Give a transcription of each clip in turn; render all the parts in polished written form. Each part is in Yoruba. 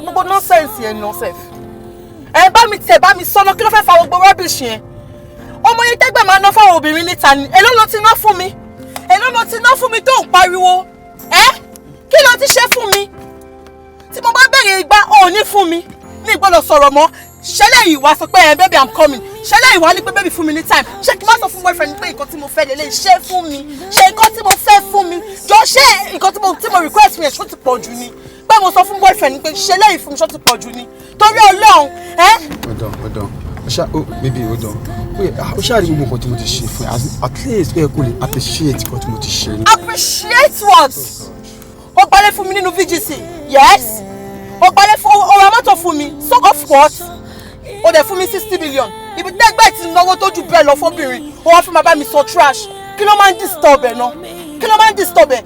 gbogbo nonsense yẹn nonsense. Ẹ bá mi sọ́nà kí ló fẹ́ fa gbogbo rubbish yẹn. Ọmọ yẹn tẹ́gbẹ́ máa ná fáwọn obìnrin níta ni. Èló ló ti ná fún mi? Èló ló ti ná fún mi tó ń pariwo? Kí ló ti ṣe fún mi? Tí mo bá bẹ̀rẹ̀ ìgbà ò ní fún mi. Mi gbọ́dọ̀ sọ̀rọ̀ mọ́. Ṣẹlẹ̀ yìí wá sọ pé baby I'm coming. Ṣẹlẹ̀ yìí wá ní pé baby fún mi ní time. Ṣé kí n má sọ fún boyfriend pé nǹkan tí mo fẹ́ lélẹ̀ ṣe fún mi. Ṣé nǹkan tí mo fẹ́ fún mi. Jọ ṣé nǹkan tí mo request fún yẹn ṣó ti pọ̀ jù ni. Pé mo sọ fún boyfriend pé ṣẹlẹ̀ yìí fún mi ṣó ti pọ̀ jù ni. Torí Ọlọ́run, Hold on. Baby, hold on. Wait, ó ṣáà rí gbogbo nǹkan tí mo ti ṣe fún ẹ. At least ẹ kò lè appreciate nǹkan tí mo ti ṣe. Appreciate what? Ó gbalẹ̀ fún mi nínú VGC. Yes. Ó gbalẹ̀ fún ọ̀rọ̀ mọ́tò fún mi. So of what? Ó dẹ̀ fún mi 60 million. Ibi tẹ́gbẹ́ ti náwó tó jù bẹ́ẹ̀ lọ fọ́bìnrin. Ó wá fún ma bá mi sọ trash. Kí ló máa ń disturb ẹ̀ náà? Kí ló máa ń disturb ẹ̀?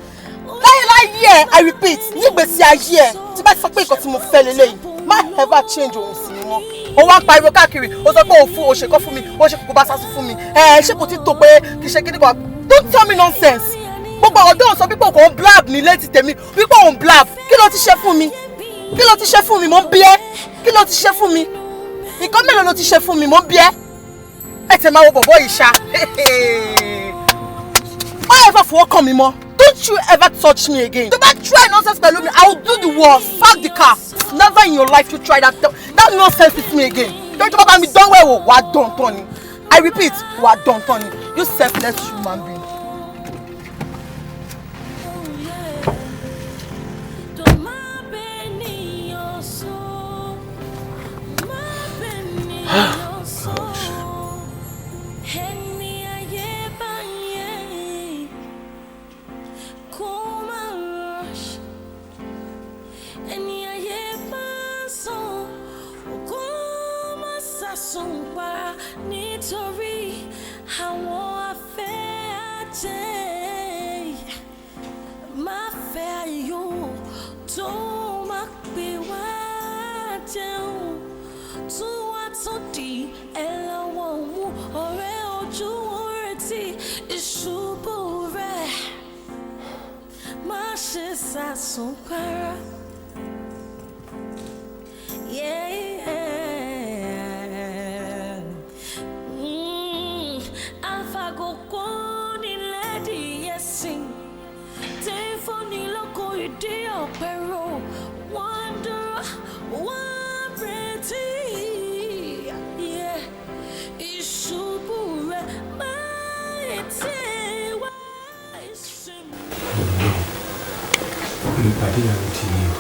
Láyé ẹ̀, I repeat, nígbèsí ayé ẹ̀, tí bá ti sọ pé nǹkan tí mo fẹ́ lélẹ́yìn, má ever change òun sí mi mọ́. Ó wá pariwo káàkiri, ó sọ pé ó ṣe kọ́ fún mi, ó ṣe kókó bá sásù fún mi. Ṣé kò tí tó pé kì í ṣe kíní kan? Don't tell me nonsense. Gbogbo ọ̀dọ́ ò sọ pípọ̀ kò ń blab nílé ti tèmi, pípọ̀ òun blab. Kí ló ti ṣe fún mi? Kí ló ti ṣe fún mi? Mo ń bí ẹ́. Kí ló ti ṣe fún mi? Nǹkan mélòó ló ti ṣe fún mi? Mo ń bí ẹ́. Ẹ tẹ̀ máa wo bọ̀bọ̀ yìí ṣá. Má ever fọwọ́ kàn mí mọ́. Don't you ever touch me again. Tó bá try nonsense pẹ̀lú mi, I will do the worst. Park the car. Never in your life you try that nonsense with me again. Don't you bá mi dán wẹ̀wò, wà á dán tán ni. I repeat, wà á dán tán ni. You selfless human being. Nítorí àwọn afẹ́ àjẹ́ máa fẹ́ ayọ̀ tó máa pè wá jẹun tó wá tó di ẹlẹ́wọ̀n mú ọ̀rẹ́ ojú retí ìṣubú rẹ̀ má ṣe sàsùn para. Pero wonder, pretty, yeah. Ishubure, my tea, why sim? Ìpàdé ìyàwó ti ní o.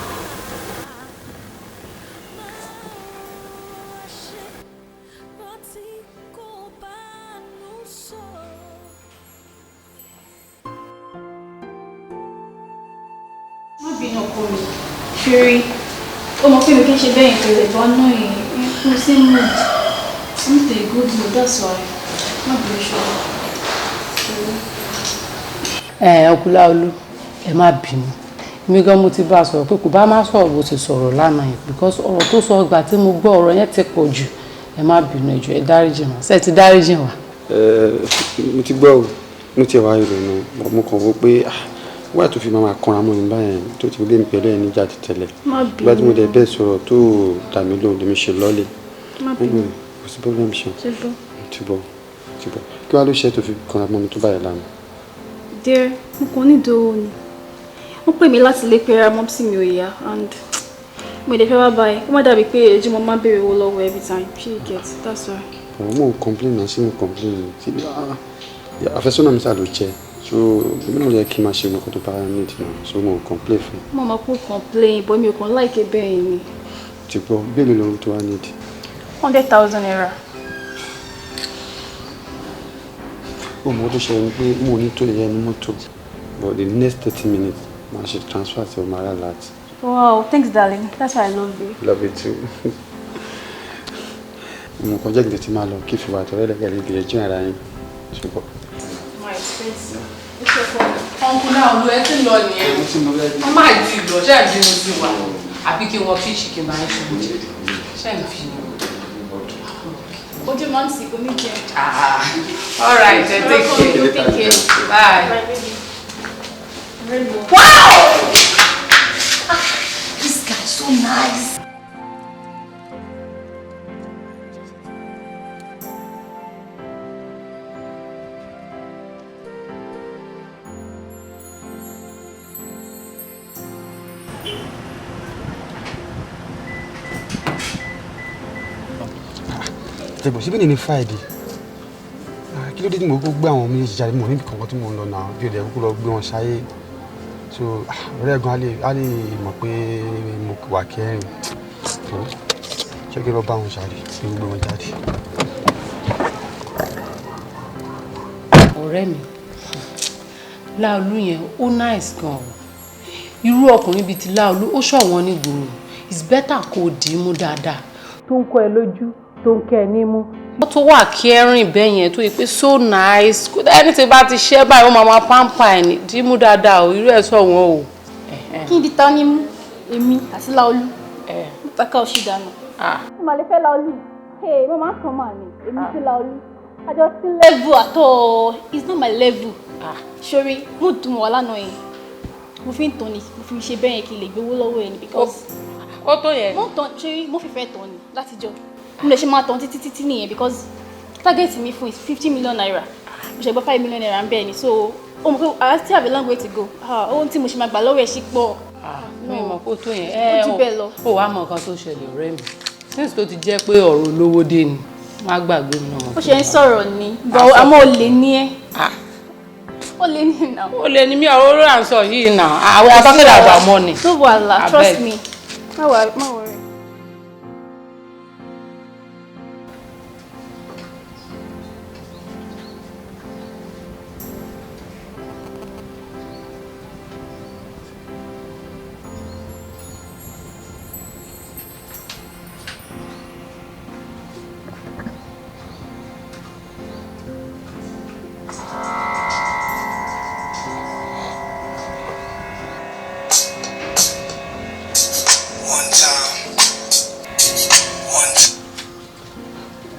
Ṣeré ó mọ̀ pé mi kí n ṣe bẹ́ẹ̀ ìpele ìbọn náà yìí kú sí mood. I'm not a good mood, that's why. Má bẹ̀rẹ̀ ṣọlá. Ọkùnláolú, ẹ má bínú. Mi gan mo ti bá sọ̀rọ̀ pé kò bá má sọ̀rọ̀ bó ti sọ̀rọ̀ lánàá yẹn because ọ̀rọ̀ tó sọ ìgbà tí mo gbọ́ ọ̀rọ̀ yẹn ti pọ̀ jù. Ẹ má bínú ẹ jọ̀ọ́, ẹ dáríjì wá. Ṣé ẹ ti dáríjì wá? Mo ti gbọ́ o, mo ti wá ìrònú, mo kàn wò pé wáyà tó fi máa kanra mọ́ mi báyẹn tó ti gbé mi pẹ̀lú ẹni jáde tẹ́lẹ̀. Bá tí mo dẹ̀ bẹ́ẹ̀ sọ̀rọ̀ tó dà mí lóhùn lèmi ṣe lọ́lẹ̀. Kò sí problem ṣe. Ti bọ̀. Kí wàá ló ṣe tó fi kanra mọ́ mi tó báyìí lánàá? Dear, mo kàn ní ìdòwò ni. Wọ́n pè mí láti lé pẹ́ra mọ́ sí mi ò yá and mo dẹ̀ fẹ́ wá báyìí. Ó má dàbí pé èjì mo máa ń béèrè owó lọ́wọ́ every time. She gets, that's why. Mo complain náà sí mo complain. Àfẹ́sọ́nà mi sá ló jẹ́. So, mi náà yẹ kí n máa ṣe nǹkan tó bá need náà. So, mo complain fún. Mo máa kó complain, but mi ò kàn like bẹ́ẹ̀ ni. Ti gbọ́, bẹ́ẹ̀ ló lóhun tó wá need. 100,000 naira. Mo tó ṣe ń pé mo ní tó yẹ ní mọ́tò. But the next 30 minutes, máa ṣe transfer sí ọmọ ara láti. Wow, thanks darling. That's why I love you. Love you too. Mo kàn jẹ́ kí n tètè máa lọ kí ìfìwà àtọ̀rẹ́ lẹ́gẹ̀ẹ́ lè jẹ́ ara yín. Ṣùgbọ́n. My expensive. Uncle náà lu ẹ tí ń lọ nìyẹn. Wọ́n máa di ìlọ ṣe àbí mo ti wà. Àbí kí wọ́n fi ṣìkì máa ń ṣe oúnjẹ. Ṣé ń fi ni? Ojú máa ń sì kò ní jẹ. All right, take care. Bye. Bye, baby. Wow! This guy is so nice. Tẹ̀gbọ́n síbí ni Friday. Kí ló dé tí mo kó gbé àwọn méjèèjì jáde mọ̀ níbi kankan tí mò ń lọ náà bí ó dẹ̀ kúkú lọ gbé wọn ṣáyé. So ọ̀rẹ́ gan á lè mọ̀ pé mo wà kẹrin. Ṣé kí lọ bá wọn ṣáde kí n gbé wọn jáde. Ọ̀rẹ́ mi, Láolú yẹn ó nice gan. Irú ọkùnrin bíi ti Láolú ó ṣọ̀wọ́n nígboro. It's better kó dì í mú dáadáa. Tó ń kọ́ ẹ lójú, tó ń kẹ́ ẹ nímú. Ó tó wà caring bẹ́ẹ̀ yẹn tó yẹ pé so nice. Ẹni tí bá ti ṣẹ́ báyìí ó máa pampa ẹ̀ ní. Dì í mú dáadáa o, irú ẹ̀ ṣọ̀wọ́n o. Kí n di ta ní mú èmi àti Láolú. Mo taka ọ̀ṣì dànù. Mo máa lè fẹ́ Láolú. Mo máa ń kàn máa ní èmi sí Láolú. Àjọ sí level àtọ̀, it's not my level. Sori, mo dùn wọ́n lánàá yẹn. Mo fi ń tán ni, mo fi ṣe bẹ́ẹ̀ yẹn kí n lè gbowó lọ́wọ́ ẹ̀ ni because. Ó tó yẹn. Mo tán ṣe mo fìfẹ́ tán ni látijọ́. Mo lè ṣe máa tán títí nìyẹn because target mi fún is 50 million naira. Mo ṣe gbọ́ 5 million naira ń bẹ́ẹ̀ ni so o mọ̀ pé I still have a long way to go. Ohun tí mo ṣe máa gbà lọ́wọ́ ẹ̀ ṣì pọ̀. Mi mọ̀ kó tó yẹn. Ó jù bẹ́ẹ̀ lọ. Ó wàá mọ nǹkan tó ṣẹlẹ̀ ọ̀rẹ́ mi. Since tó ti jẹ́ pé ọ̀rọ̀ olówó dé ni, má gbàgbé mi náà. Ó ṣe ń sọ̀rọ̀ ni, àmọ́ olè ní ẹ́. Olè ní náà. Olè ní mi ọ̀rọ̀ olórí à ń sọ yìí náà. Àwọn abákẹ́lẹ̀ àgbà mọ́ ni. No wahala, trust me. Má worry.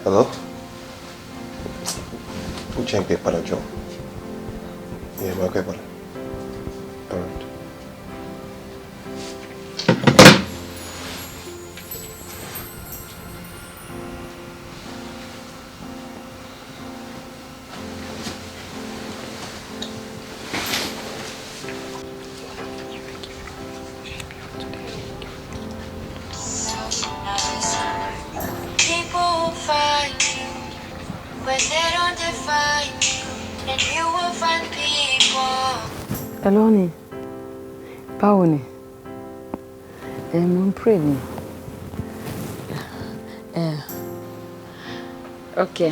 Hello? Which MP para Joe? Yeah, okay, para. All right. Hello ni, báwo ni? Mo ń pray ni. Okay.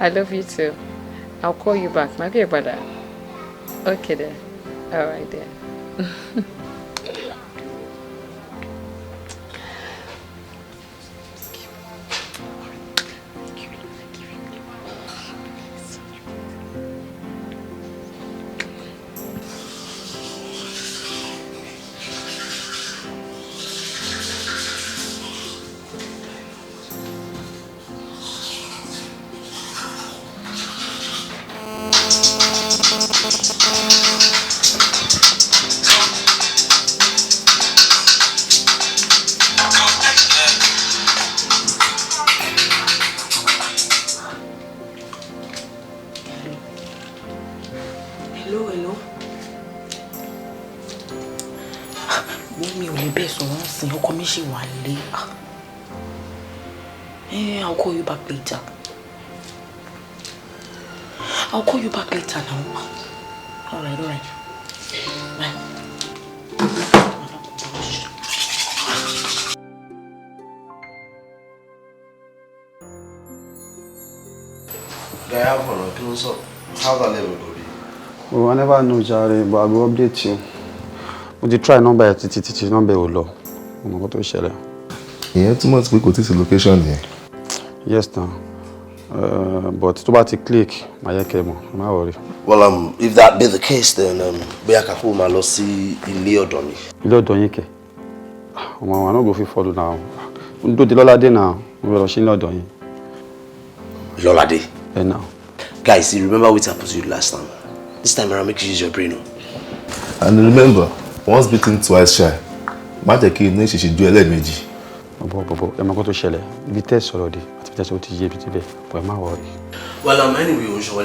I love you too. I'll call you back. Maybe a brother. Okay then. All right then. I'll call you back later. I'll call you back later now. All right. Bye. How's that level, Bobby? Oh, I never know, Jare, but I will update you. Would you try number at the number or low? I'm going to share it. Yeah, too much we could see location here. Yes, now. But to about to click, my cable. I'm not worried. Well, if that be the case, then we are going to see Ilé Odoni. Ilé Odoni ke? I'm not going to follow now. We do the Lolade now. We will see Ilé Odoni. Lolade? Yeah, now. Guys, you remember what happened to you last time? This time around, make you use your brain. And remember, once bitten, twice shy. Magic kid, she should do a lemon. Bobo, I'm going to share it. We test already. That's what you get today. But I'm not worried. Well, anyway, we should to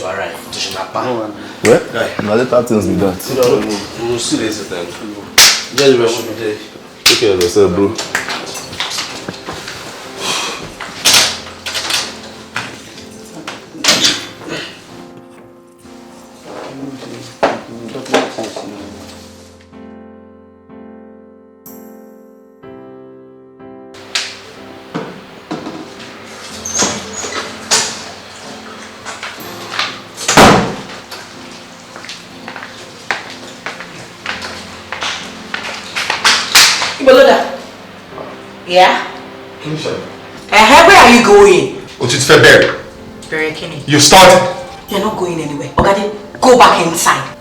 arrive. To well, now let that things be done. We'll see later then. Just the rest of the day. Take care of yourself, bro. Yeah? Where are you going? You started. You're not going anywhere. Okay, go back inside.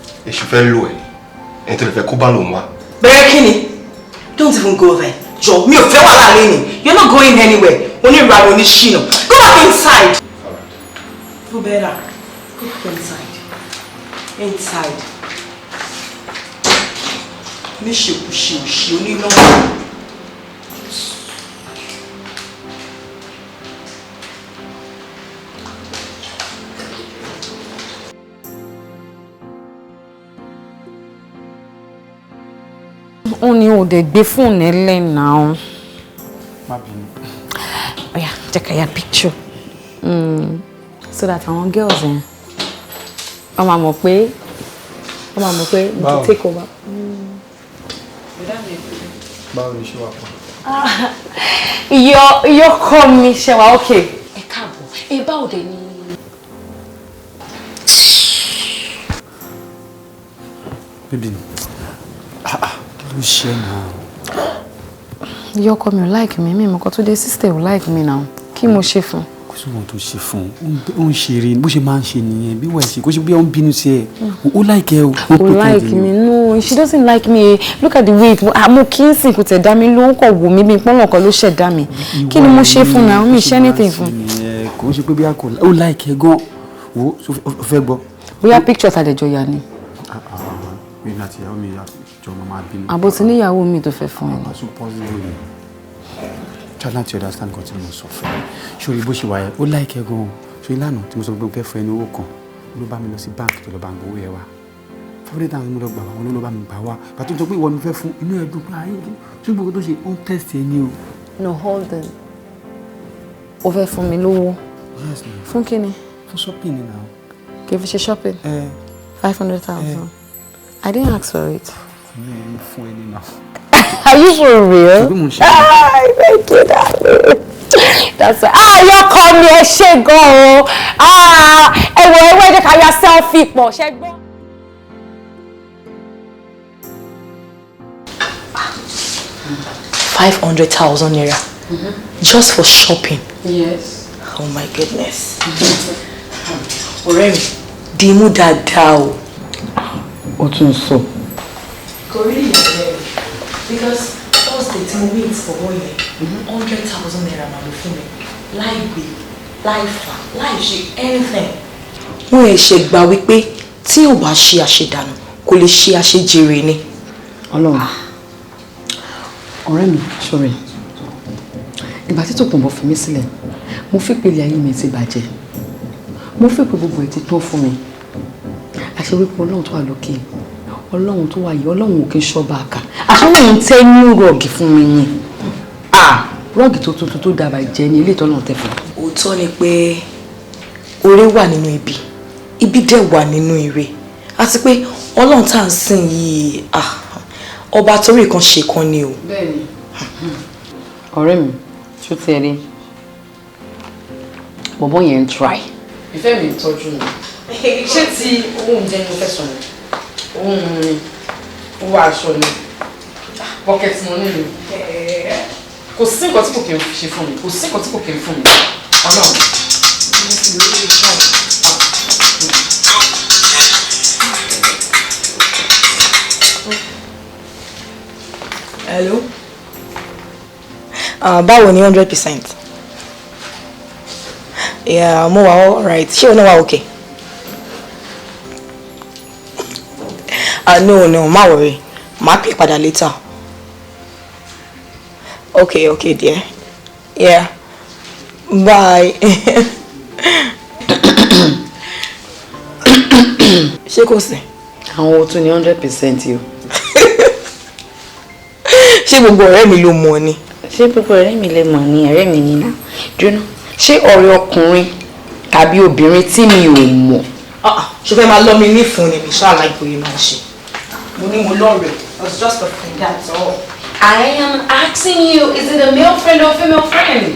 Don't even go there. Joe, you're not going anywhere. Only ride on Shino. Go back inside. Go better. Go back inside. Inside. She only know. Only o de gbé phone ele now. Oh yeah, take a picture. So that our girls in. Mama mo pé mo take over. Báwo ni ṣe wà pa? Iyo come mi ṣe wà okay. Ẹ káàbọ̀. Báwo dé ni? Baby. Kí ló ṣe now? Iyo come you like me mo ko to dey sister you like me now. Kí mo ṣe fún? Kò sí ohun tó ṣe fún. Ó ń ṣeré bó ṣe máa ń ṣe nìyẹn. Bí wà ṣe kò ṣe bí ó ń bínú sí ẹ. Ó like ẹ o. Ó like me. No, she doesn't like me. Look at the way mo kí n sìn kò tẹ̀ dá mi ló ń kọ̀ wò mí bí pọ́nlọ̀ kan ló ṣẹ̀ dá mi. Kí ni mo ṣe fún now? Mi ṣe anything fún. Kò ṣe pé bí a kò ó like ẹ gan. Wo ó fẹ́ gbọ́. Bóyá picture ta dejo ya ni. Mi na ti ya mi ya jọ mama bínú. Abo ti níyàwó mi tó fẹ́ fún ẹ. So possible. Try not to understand what you must suffer. Ṣé bó ṣe wà yẹn ó like ẹ gan. So ìlànà tí mo sọ pé mo fẹ́ fún ẹ ní owó kan ló bá mi lọ sí bank tó lọ bá ń gbowó ẹ wá. Fọ́nrẹ́ táwọn mo lọ gbà wá wọn ló bá mi gbà wá. Bàtú sọ pé ìwọ mi fẹ́ fún inú ẹ dùn pé ayé tí gbogbo tó ṣe ó ń test ẹ ní o. No, hold on. O fẹ́ fún mi lówó. Yes, no. Fún kí ni? Fún shopping now. Kí fi ṣe shopping? 500,000. I didn't ask for it. Fún ẹ ní now. Are you for real? Thank you, darling. That's why. You call me a shego. Where did you selfie po? Shego. 500,000 naira. Just for shopping. Yes. Oh my goodness. Ọ̀rẹ́ mi, dimu dáadáa o. Ó tún sọ. Kò rí ìyẹn because Thursday tí mo wait for one year, 100,000 naira máa lò fún mi. Láì gbé, láì fà, láì ṣe anything. Wọ́n ẹ̀ ṣe gbà wípé tí ò bá ṣe àṣedànù kò lè ṣe àṣejèrè ni. Ọlọ́run. Ọ̀rẹ́ mi, sorry. Ìgbà tí Tòkunbọ̀ fi mí sílẹ̀, mo fi pé ilé ayé mi ti bàjẹ́. Mo fi pé gbogbo ẹ̀ ti tán fún mi. Àṣẹ wípé Ọlọ́run tó wà lókè. Ọlọ́run tó wà yìí, Ọlọ́run òkè ṣọ́ba àkà. Àṣẹ Ọlọ́run tẹ́ ní rọ́ọ̀gì fún mi ni. Rọ́ọ̀gì tó tuntun tó dàbà jẹ́ ní ilé ìtọ́nà tẹ́ fún. Òótọ́ ni pé oore wà nínú ibi. Ibi dẹ̀ wà nínú ire. Àti pé Ọlọ́run tá à ń sìn yìí, ọba torí kan ṣe kan ni o. Bẹ́ẹ̀ni. Ọ̀rẹ́ mi, ṣó ti ẹ rí? Bọ̀bọ́ yẹn ń try. Ìfẹ́ mi tọ́jú mi. Ṣé ti ohun jẹ́ mo fẹ́ sọ ni? Ohun mi, owó aṣọ ni, bọ́kẹ́tì mo nílò. Kò sí nǹkan tí kò kí n ṣe fún mi. Kò sí nǹkan tí kò kí n fún mi. Ọlọ́run. Hello? Báwo ni 100%? Yeah, mo wà all right. Ṣé o náà wà okay? No, má worry. Má pè padà later. Okay, dear. Yeah. Bye. Ṣé kò sí? Àwọn tún ní 100% yìí. ṣé gbogbo ọ̀rẹ́ mi ló mọ̀ ni? Ṣé gbogbo ọ̀rẹ́ mi lè mọ̀ ni ọ̀rẹ́ mi ni náà? Dúró. Ṣé ọ̀rẹ́ ọkùnrin tàbí obìnrin tí mi ò mọ̀? Ṣé fẹ́ máa lọ mi ní fún ni mi ṣáà láìpẹ́ yìí máa ṣe. Mo ní mo lọ́rẹ̀ẹ́. It was just a friend, that's all. I am asking you, is it a male friend or female friend?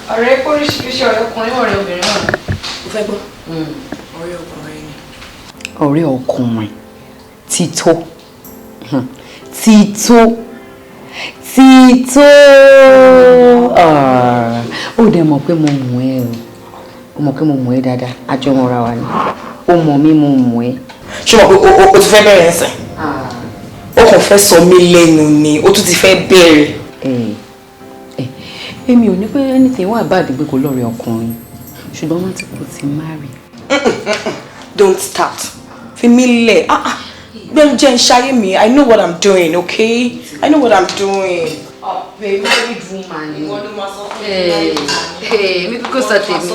Ọ̀rẹ́ kóríṣiríṣi ọ̀rẹ́ ọkùnrin ọ̀rẹ́ obìnrin náà. Mo fẹ́ gbọ́. Ọ̀rẹ́ ọkùnrin ni. Ọ̀rẹ́ ọkùnrin Tító. Tító. Ó dẹ̀ mọ̀ pé mo mọ̀ ẹ́ o. Ó mọ̀ pé mo mọ̀ ẹ́ dáadáa. Àjọ mọ̀ra wa ni. Ó mọ̀ mí mo mọ̀ ẹ́. Ṣé mo pé o ti fẹ́ bẹ̀rẹ̀ ẹ̀sẹ̀? Ó kàn fẹ́ sọ mí lẹ́nu ni, ó tún ti fẹ́ bẹ̀rẹ̀. Èmi ò ní pé anything wà bá àdìgbò kò lọ́rẹ̀ ọkùnrin. Ṣùgbọ́n wọ́n ti kò ti marry. Don't start. Fi mí lẹ̀. Gbẹ́nu jẹ́ ń ṣayé mi. I know what I'm doing, okay? I know what I'm doing. Babe, married woman ni. Ìwọ ló máa sọ fún mi. Mi kúkú sọ tèmi.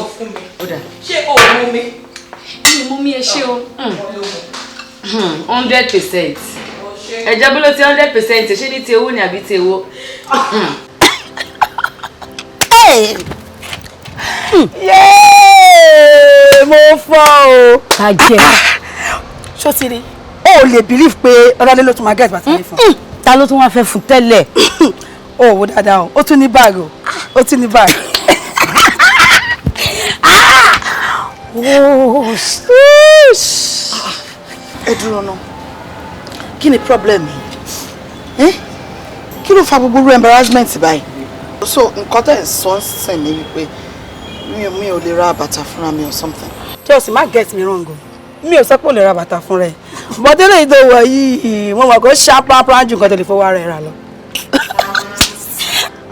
Ṣé o mú mi? Mi mú mi ẹ ṣé o. 100%. Ẹja bó ló ti 100% ṣé ní ti owó ni àbí ti owó? Mo fọ́ o. Bàjẹ́. Ṣó ti rí? O lè believe pé Ọlálé ló tún máa get bàtà yìí fún. Ta ló tún wá fẹ́ fún tẹ́lẹ̀? O wò dáadáa o. Ó tún ní bag o. Ó tún ní bag. Ẹ dúró ná. Kí ni problem yìí? Kí ló fa gbogbo embarrassment báyìí? So nǹkan tẹ́ ẹ̀ sọ ń sìn ní wípé mi ò lè ra bàtà fúnra mi or something. Just má get me wrong o. Mi ò sọ pé o lè ra bàtà fún rẹ. Bọ́dé lè tó wọ̀ yìí, mo mọ̀ kó ṣápápá ju nǹkan tó lè fọwọ́ ara ẹ̀ rà lọ.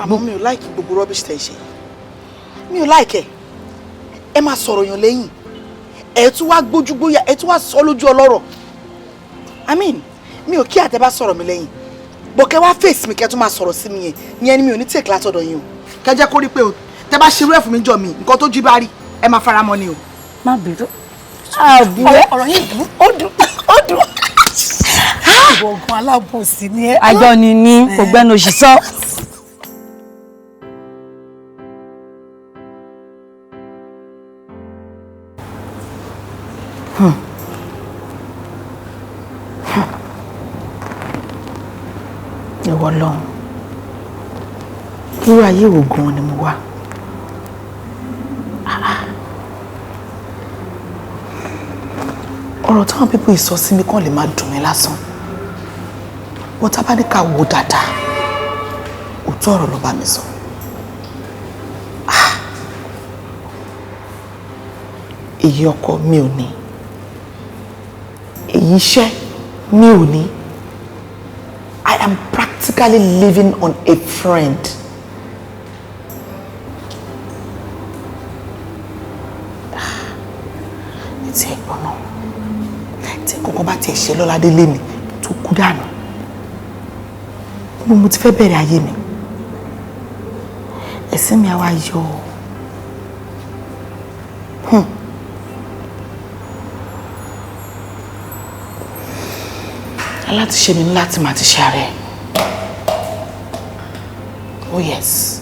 Àmọ́ mi ò like gbogbo rubbish tẹ̀ ṣe. Mi ò like ẹ̀. Ẹ máa sọ̀rọ̀ yàn lẹ́yìn. Ẹ tún wá gbójúgbóyà, ẹ tún wá sọ lójú ọlọ́rọ̀. I mean, mi ò kí àtẹ bá sọ̀rọ̀ mi lẹ́yìn. Bọ̀ kẹ́ wá face mi kẹ́ tún máa sọ̀rọ̀ sí mi yẹn. Ìyẹn ni mi ò ní take látọ̀dọ̀ yín o. Kẹ́ jẹ́ kó rí pé o, tẹ́ bá ṣerú ẹ̀ fún mi jọ mi, nǹkan tó jí bá rí, ẹ máa fara mọ́ ni o. Má bínú. Ọ̀rọ̀ yìí dùn, ó dùn. Ìwọ gan alábòsí ni ẹ. Àjọ ni ní kò gbẹ́nu òṣìṣọ́. Ìwọ lọ́hùn. Irú ayé wo gan ni mo wá? Ọ̀rọ̀ táwọn pípọ̀ ìsọ sí mi kàn lè máa dùn mí lásán. Wọ́n tá bá ní ká wo dáadáa. Òótọ́ ọ̀rọ̀ ló bá mi sọ. Èyí ọkọ mi ò ní. Èyí iṣẹ́ mi ò ní. I am practically living on a friend. Ti ẹ̀gbọ́n náà. Tí kọ́kọ́ bá ti ṣe lọ́ládé lé mi tó kú dànù. Mo ti fẹ́ bẹ̀rẹ̀ ayé mi. Ẹ̀sìn mi á wá yọ. Aláti ṣe mi ní láti máa ti ṣe ààrẹ. Oh yes.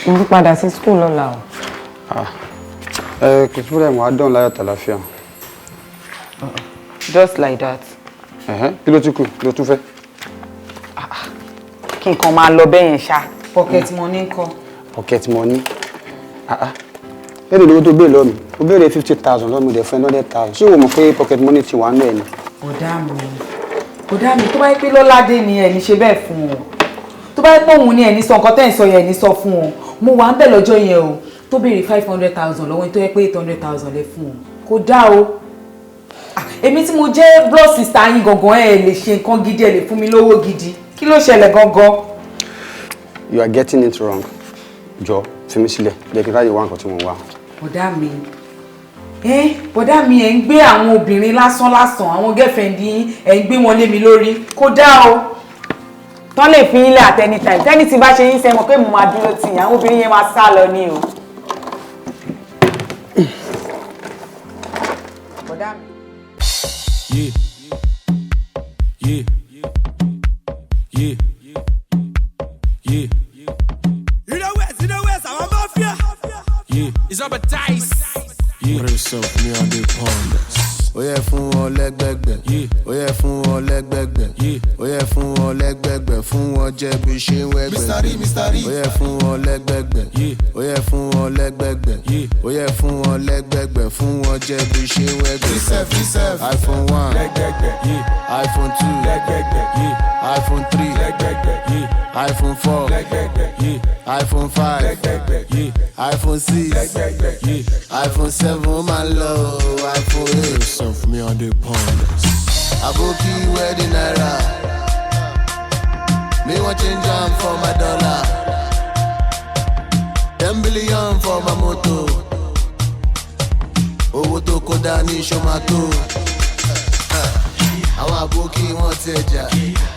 Mo padà sí school lọ́la o. Kò sí problem, wàá dán láyọ̀ tàlàfíà. Just like that. Kí ló tún kù? Kí ló tún fẹ́? Kí nǹkan máa lọ bẹ́ẹ̀ yẹn ṣá. Pocket money ńkọ́. Pocket money? Ẹni lówó tó béèrè lọ́wọ́ mi. Ó béèrè 50,000 lọ́wọ́ mi dẹ̀ fún 100,000. Ṣé o mọ̀ pé pocket money ti wà náà ni? Bọ̀dá mi tó bá yẹ pé Lọ́ládé ni ẹ̀ ní ṣe bẹ́ẹ̀ fún wọn. Tó bá yẹ pé òun ni ẹ̀ ní sọ nǹkan tẹ́ ń sọ yẹn ní sọ fún wọn. Mo wà ń bẹ̀ lọ́jọ́ yẹn o. Tó béèrè 500,000 lọ́wọ́ tó yẹ pé 800,000 lẹ fún wọn. Kò dá o. Èmi tí mo jẹ́ blood sister yín gangan ẹ̀ lè ṣe nǹkan gidi ẹ̀ lè fún mi lówó gidi. Kí ló ṣẹlẹ̀ gangan? You are getting it wrong. Jọ, fi mí sílẹ̀. Jẹ́ kí n ráyè wá nǹkan tí mo wá. Bọ̀dá mi, Bọ̀dá mi ẹ̀ ń gbé àwọn obìnrin lásán àwọn girlfriend yín ẹ̀ ń gbé wọn lé mi lórí kó dá o tán lè fi ilé at any time tẹ́ni tí bá ṣe yín sẹ́mọ̀ pé mo máa dúró tì yín àwọn obìnrin yẹn máa sá lọ ní o. Bọ̀dá mi. It's up a dice. Brace up, me on the ponders. Oh yeah, fún wọn lẹ́gbẹ̀gbẹ̀. Oh yeah, fún wọn lẹ́gbẹ̀gbẹ̀. Oh yeah, fún wọn lẹ́gbẹ̀gbẹ̀. Fún wọn jẹ́ bí ṣe ń wẹ́gbẹ̀. Oh yeah, fún wọn lẹ́gbẹ̀gbẹ̀. Oh yeah, fún wọn lẹ́gbẹ̀gbẹ̀. Oh yeah, fún wọn lẹ́gbẹ̀gbẹ̀. Fún wọn jẹ́ bí ṣe ń wẹ́gbẹ̀. iPhone 1, iPhone 2, iPhone 3, iPhone 4, iPhone 5, iPhone 6, iPhone 7, my love, iPhone 8. Yourself me on the ponders. Aboki wedding naira. Me want change am for my dollar. 10 billion for my moto. Owó tó kó dání ṣó máa tó. Àwọn àbókí wọn tẹjà,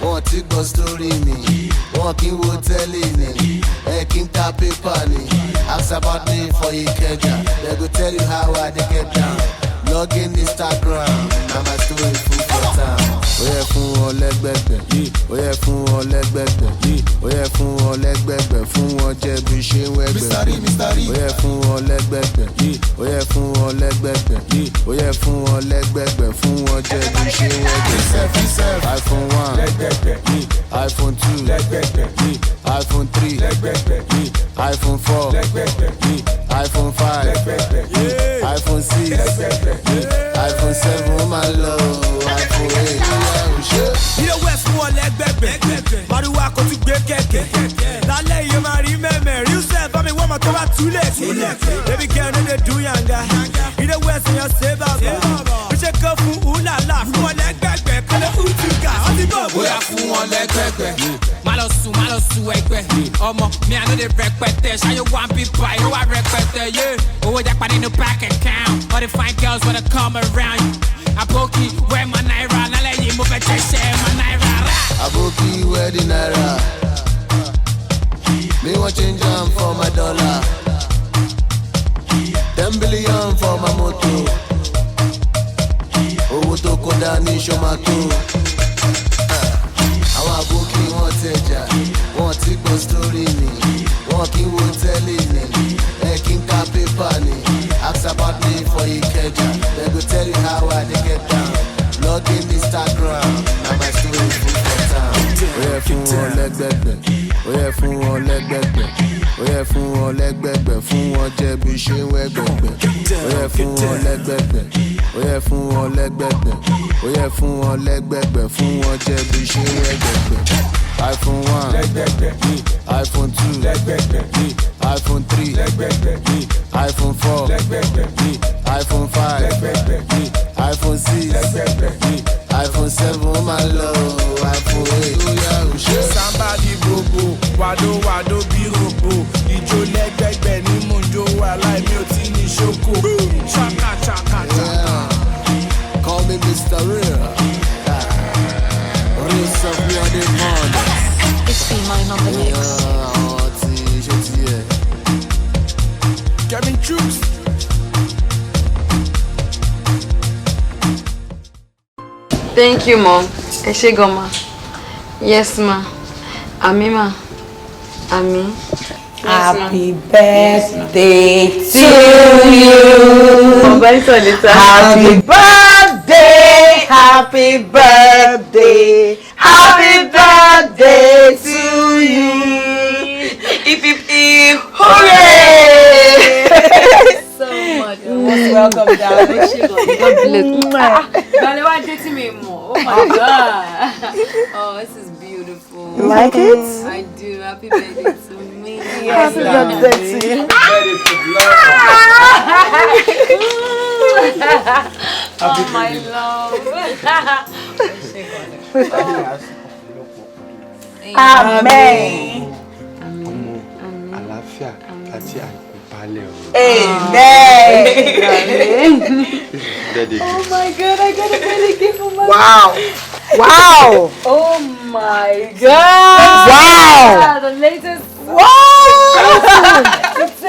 wọn ti gbọ́ story mi, wọn kì í wo tẹ́lẹ̀ ni, kí n ta paper ni. Ask about me for Ikeja, they go tell you how I dey get down. Log in Instagram, now my story full for town. Oh yeah, fún wọn lẹ́gbẹ̀gbẹ̀. Oh yeah, fún wọn lẹ́gbẹ̀gbẹ̀. Oh yeah, fún wọn lẹ́gbẹ̀gbẹ̀. Fún wọn jẹ́ bí ṣe ń wẹ́gbẹ̀. Oh yeah, fún wọn lẹ́gbẹ̀gbẹ̀. Oh yeah, fún wọn lẹ́gbẹ̀gbẹ̀. Oh yeah, fún wọn lẹ́gbẹ̀gbẹ̀. Fún wọn jẹ́ bí ṣe ń wẹ́gbẹ̀. iPhone 1, iPhone 2, iPhone 3, iPhone 4, iPhone 5, iPhone 6, iPhone 7, my love, iPhone 8. Ilé West fún wọn lẹ́gbẹ̀gbẹ̀, Màrúwá kò tún gbé kẹ̀kẹ́. Lálẹ́ yìí máa rí mẹ́mẹ́, rí sẹ́ẹ̀ bá mi wọ́n mọ̀ tó bá túlẹ̀. Baby girl no dey do yanga, Ilé West yẹn ṣe bàbá. Bí ṣe kọ́ fún Ulala, fún wọn lẹ́gbẹ̀gbẹ̀, kọ́lé Utuga, ọtí bọ̀ bóyá fún wọn lẹ́gbẹ̀gbẹ̀. Má lọ sùn ẹgbẹ́. Ọmọ mi àná lè rẹpẹtẹ, ṣáyé wá ń bí báyìí, ó wá rẹpẹtẹ, yé. Owó jápa nínú bank account, all the fine girls wanna come around you. Aboki, where my naira? Lálẹ́ yìí mo fẹ́ jẹ́ ṣẹ́ my naira rà. Aboki, where the naira? Me want change am for my dollar. 10 billion for my moto. Owó tó kó dání ṣó máa tó. Àwọn àbókí wọn tẹjà, wọn ti gbọ́ story ni, wọn kì í wo tẹ́lẹ̀ ni, kí n ka paper ni. Ask about me for Ikeja, they go tell you how I dey get down. Log in Instagram, now my story full for town. Oh yeah, fún wọn lẹ́gbẹ̀gbẹ̀. Oh yeah, fún wọn lẹ́gbẹ̀gbẹ̀. Oh yeah, fún wọn lẹ́gbẹ̀gbẹ̀. Fún wọn jẹ́ bí ṣe ń wẹ́gbẹ̀gbẹ̀. Oh yeah, fún wọn lẹ́gbẹ̀gbẹ̀. Oh yeah, fún wọn lẹ́gbẹ̀gbẹ̀. Oh yeah, fún wọn lẹ́gbẹ̀gbẹ̀. Fún wọn jẹ́ bí ṣe ń wẹ́gbẹ̀gbẹ̀. iPhone 1, iPhone 2, iPhone 3, iPhone 4, iPhone 5, iPhone 6, iPhone 7, my love, iPhone 8. Somebody bobo, wado bí robo, ìjó lẹ́gbẹ̀gbẹ̀ ní mò ń jó wà láì mi ò tí ní ṣoko. Chaka chaka chaka. Call me Mr. Real. Real stuff me on the morning. It's B-Mine on the mix. Kevin Troops. Thank you, Mom. Ẹ ṣé gan ma. Yes, ma. Àmì ma. Àmì. Happy birthday to you. Happy birthday, happy birthday, happy birthday to you. Hip, hooray! So much. Most welcome, darling. God bless. Darling, why did you me more? Oh my God. Oh, this is beautiful. You like it? I do. Happy birthday to me. Yes, happy birthday to you. Oh my love. Amen. Àlàáfíà àti àìkú bá Amen. Oh my God, I got a birthday gift for my Wow. Wow. Oh my God. Wow. The latest. Wow. It's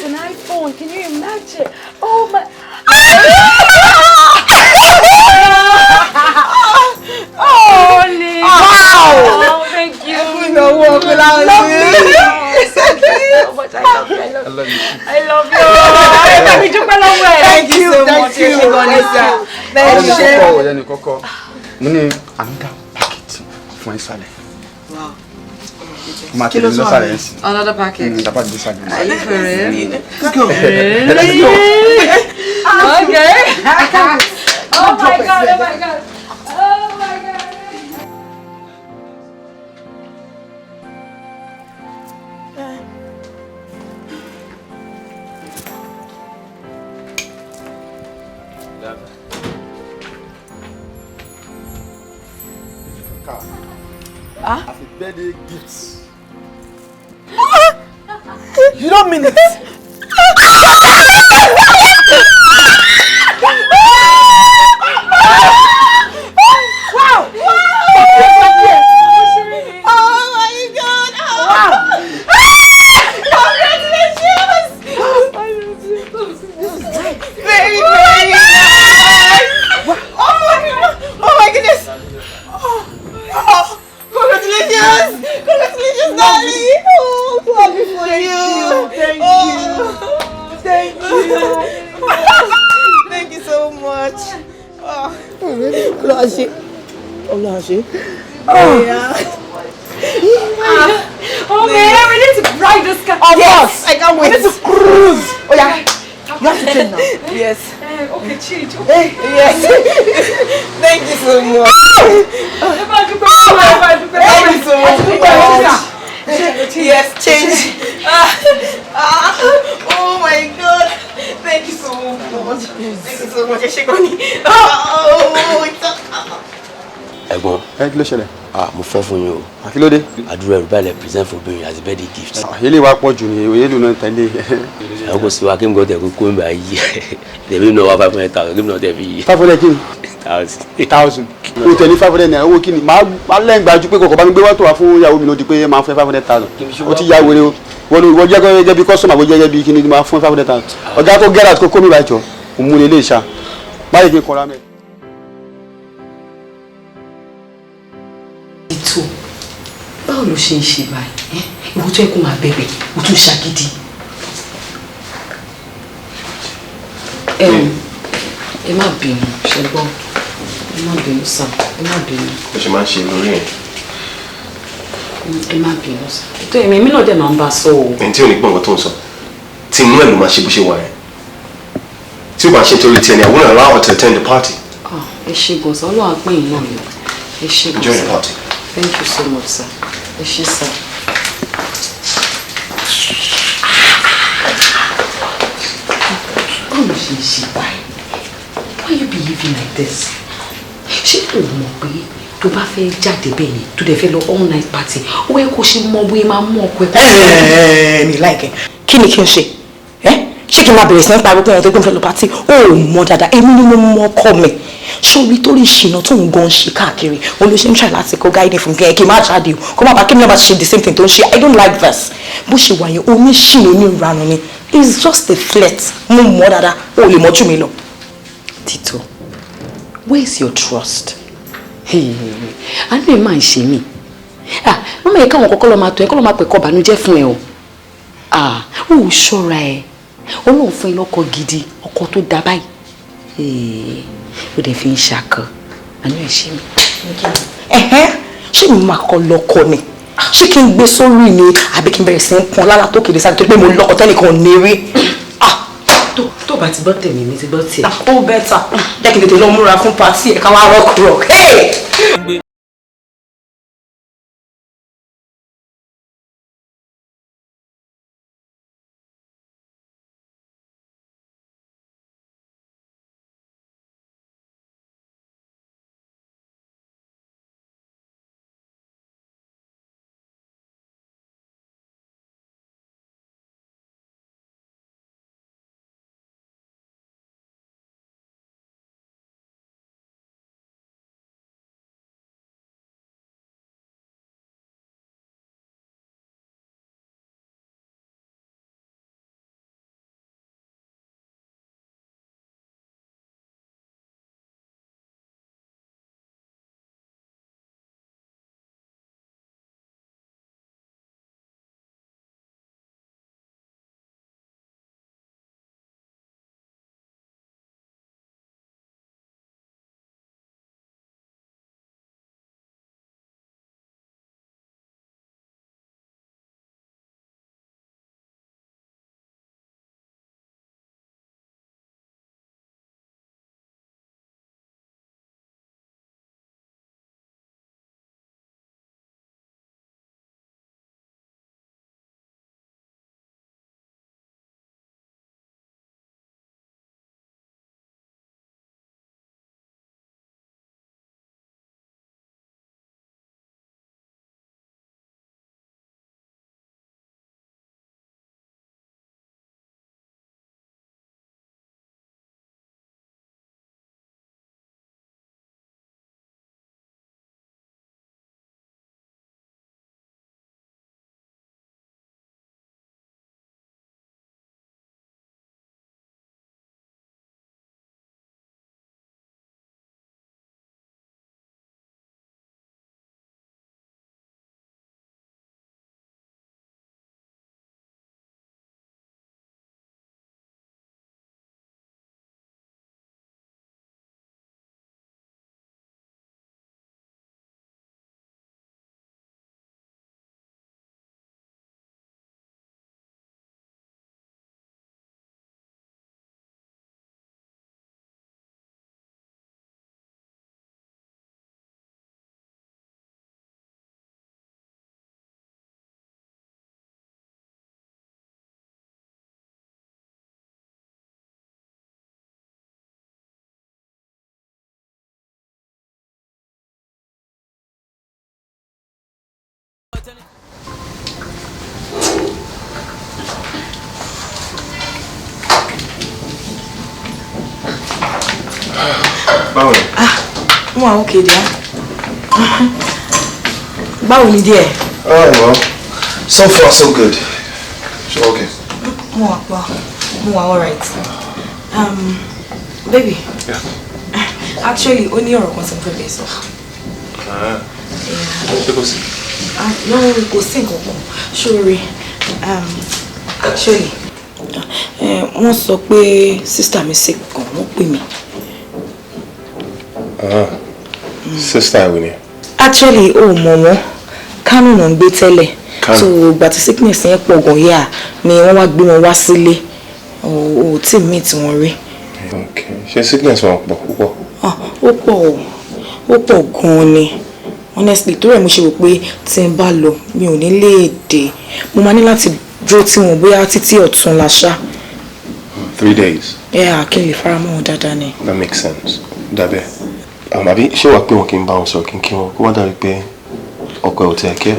an iPhone. Can you imagine? Oh my. Oh, Nick. Wow. Oh, thank you. You know what? I love you so much. I love you. I love you. Thank you so much. Thank you. Money, another packet for inside. Wow. Another package. Are you for real? Let's go. Really? Okay. Oh my God. Oh my God. Oh my God. As a birthday gift. You don't mean it. Wow! Oh my God! Wow! Congratulations! Very, very nice! Oh my goodness! Oh, congratulations! Congratulations, darling! Oh, so happy for you! Thank you! Thank you so much! Oh man, we need to ride this car. Yes, I can't wait. We need to cruise. Oh yeah, you have to change now. Yes. Okay, change. Yes. Thank you so much. Thank you so much. Yes, change. Oh my God. Thank you so much. Thank you so much, Eshegoni. Oh, it's Ẹ̀gbọ́n. Kí ló ṣẹlẹ̀? Mo fẹ́ fún yín o. Kí ló dé? Àdúrà ẹ̀rù báyìí lẹ present for obìnrin as a birthday gift. Ilé wa pọ̀ jù ní òye ló náà tẹ́lẹ̀. Ẹ kò sí wa kí n gbọ́ tẹ̀ kó kó ń bá yí. Tẹ̀mí náà wá 500,000 kí n náà tẹ̀ fi yí. 500 kí ni? 1,000. O tẹ̀lé 500 naira owó kí ni? Màá lẹ́yìn gbàjú pé kọ̀ọ̀kan bá mi gbé wá tó wá fún ìyàwó mi ló di pé máa fẹ́ 500,000. O ti ya wèrè o. Wọ́n jẹ́ bí customer bó jẹ́ bí kí ni máa fún 500,000. Ọ̀gá kó get out kó kó mi báyìí jọ. Mo mú ilé ìṣá. Báyìí kí n kọ́ra mẹ́. Ètò báwo ló ṣe ń ṣe báyìí? Ìwọ tó yẹ kó máa bẹ̀bẹ̀, o tún ṣàgídí. Ẹ má bínú, ṣẹ́gbọ́n. Ẹ má bínú sá, ẹ má bínú. Ó ṣe máa ń ṣe lórí ẹ̀. Ẹ má bínú sá. Ètò èmi náà dẹ̀ máa ń bá a sọ o. Ẹni tí ò ní gbọ́ nǹkan tó ń sọ, tí inú ẹ̀ ló máa ṣe bó ṣe wà ẹ̀. Tí ó bá ṣe torí tiẹ̀ ni I won't allow her to attend the party. Ẹ ṣé gan sá, Ọlọ́run á pín in náà ni. Ẹ ṣé gan sá. Enjoy the party. Thank you so much, sir. Ẹ ṣé sá. Báwo ló ṣe ń ṣe báyìí? Why you behaving like this? Ṣé o mọ̀ pé tó bá fẹ́ jáde bẹ́ẹ̀ yẹn tó dẹ̀ fẹ́ lọ all night party ó yẹ kó ṣe mọ bóyá máa mú ọkọ ẹ̀. Mi láìkẹ́ kí ni kí n ṣe ṣé kí n máa bẹ̀rẹ̀ sí ní pariwo pé ẹ̀rọ tó gbé fẹ́ lọ party ó mọ dáadáa èmi ni mo mọ ọkọ mi sórí torí ìṣìnà tó ń gan ṣe káàkiri òun ló ṣe ń try láti kó gáìdì fún kí n má jáde o kó má bàa kí n náà bá ṣe the same thing tó ń ṣe I don't like this bó ṣe wà yẹn oníṣìnà onírànù ni it's just a flirt mo mọ dáadáa ó lè mọ́jú mi lọ. Tito, where is your trust? Àánú ẹ̀ máa ń ṣe mí. Mọ́mọ́ yẹ káwọn kọ́kọ́ lọ máa tó ẹ kọ́ lọ máa pẹ̀kọ́ bànújẹ́ fún ẹ o. Ó ṣọ́ra ẹ. Ọlọ́run fún ẹ lọ́kọ gidi, ọkọ tó dá báyìí. Ó dẹ̀ fi ń ṣàkọ. Àánú ẹ̀ ṣe mí. Ṣé mi máa kọ́ lọ́kọ ni? Ṣé kí n gbé sórí ni àbí kí n bẹ̀rẹ̀ sí ń pọn lára tó kéde sáré tó pé mo lọ́kọ tẹ́nìkan ò ní rí? Tó bá ti gbọ́ tèmi mi ti gbọ́ tiẹ̀. Ó bẹ́tà jẹ́ kí n tètè lọ múra fún pàtí ẹ̀ ká wá rock. Báwo ni? Mo wà okay dear. Báwo ni dear? Oh well, so far so good. So okay. Mo wà alright. Baby. Yeah. Actually, ó ní ọ̀rọ̀ kan tí mo fẹ́ bẹ̀ sọ. Ṣé kò sí? No, kò sí nǹkan kan. Sorry. Actually, wọ́n sọ pé sister mi sick gan, wọ́n pè mí. Sister wo ni? Actually, ó mọ̀ wọ́n. Kánò náà ń gbé tẹ́lẹ̀. So, ìgbà tí sickness yẹn pọ̀ gan yà ni wọ́n wá gbé wọn wá sílé. Ó tí meet wọn rí. Okay. Ṣé sickness wọn pọ̀ púpọ̀? Ó pọ̀ gan ni. Honestly, tó rẹ̀ mo ṣe rò pé tí n bá lọ mi ò ní lè dé. Mo máa ní láti dúró tí wọn bóyá títí ọ̀tún la ṣá. 3 days. Yeah, kí n lè fara mọ́ wọn dáadáa ni. That makes sense. Dàbẹ̀. Àbí ṣé wàá pé wọn kí n bá wọn sọ kí n kí wọn kó wá dàbí pé ọkọ ẹ̀ ò tẹ̀ kẹ́?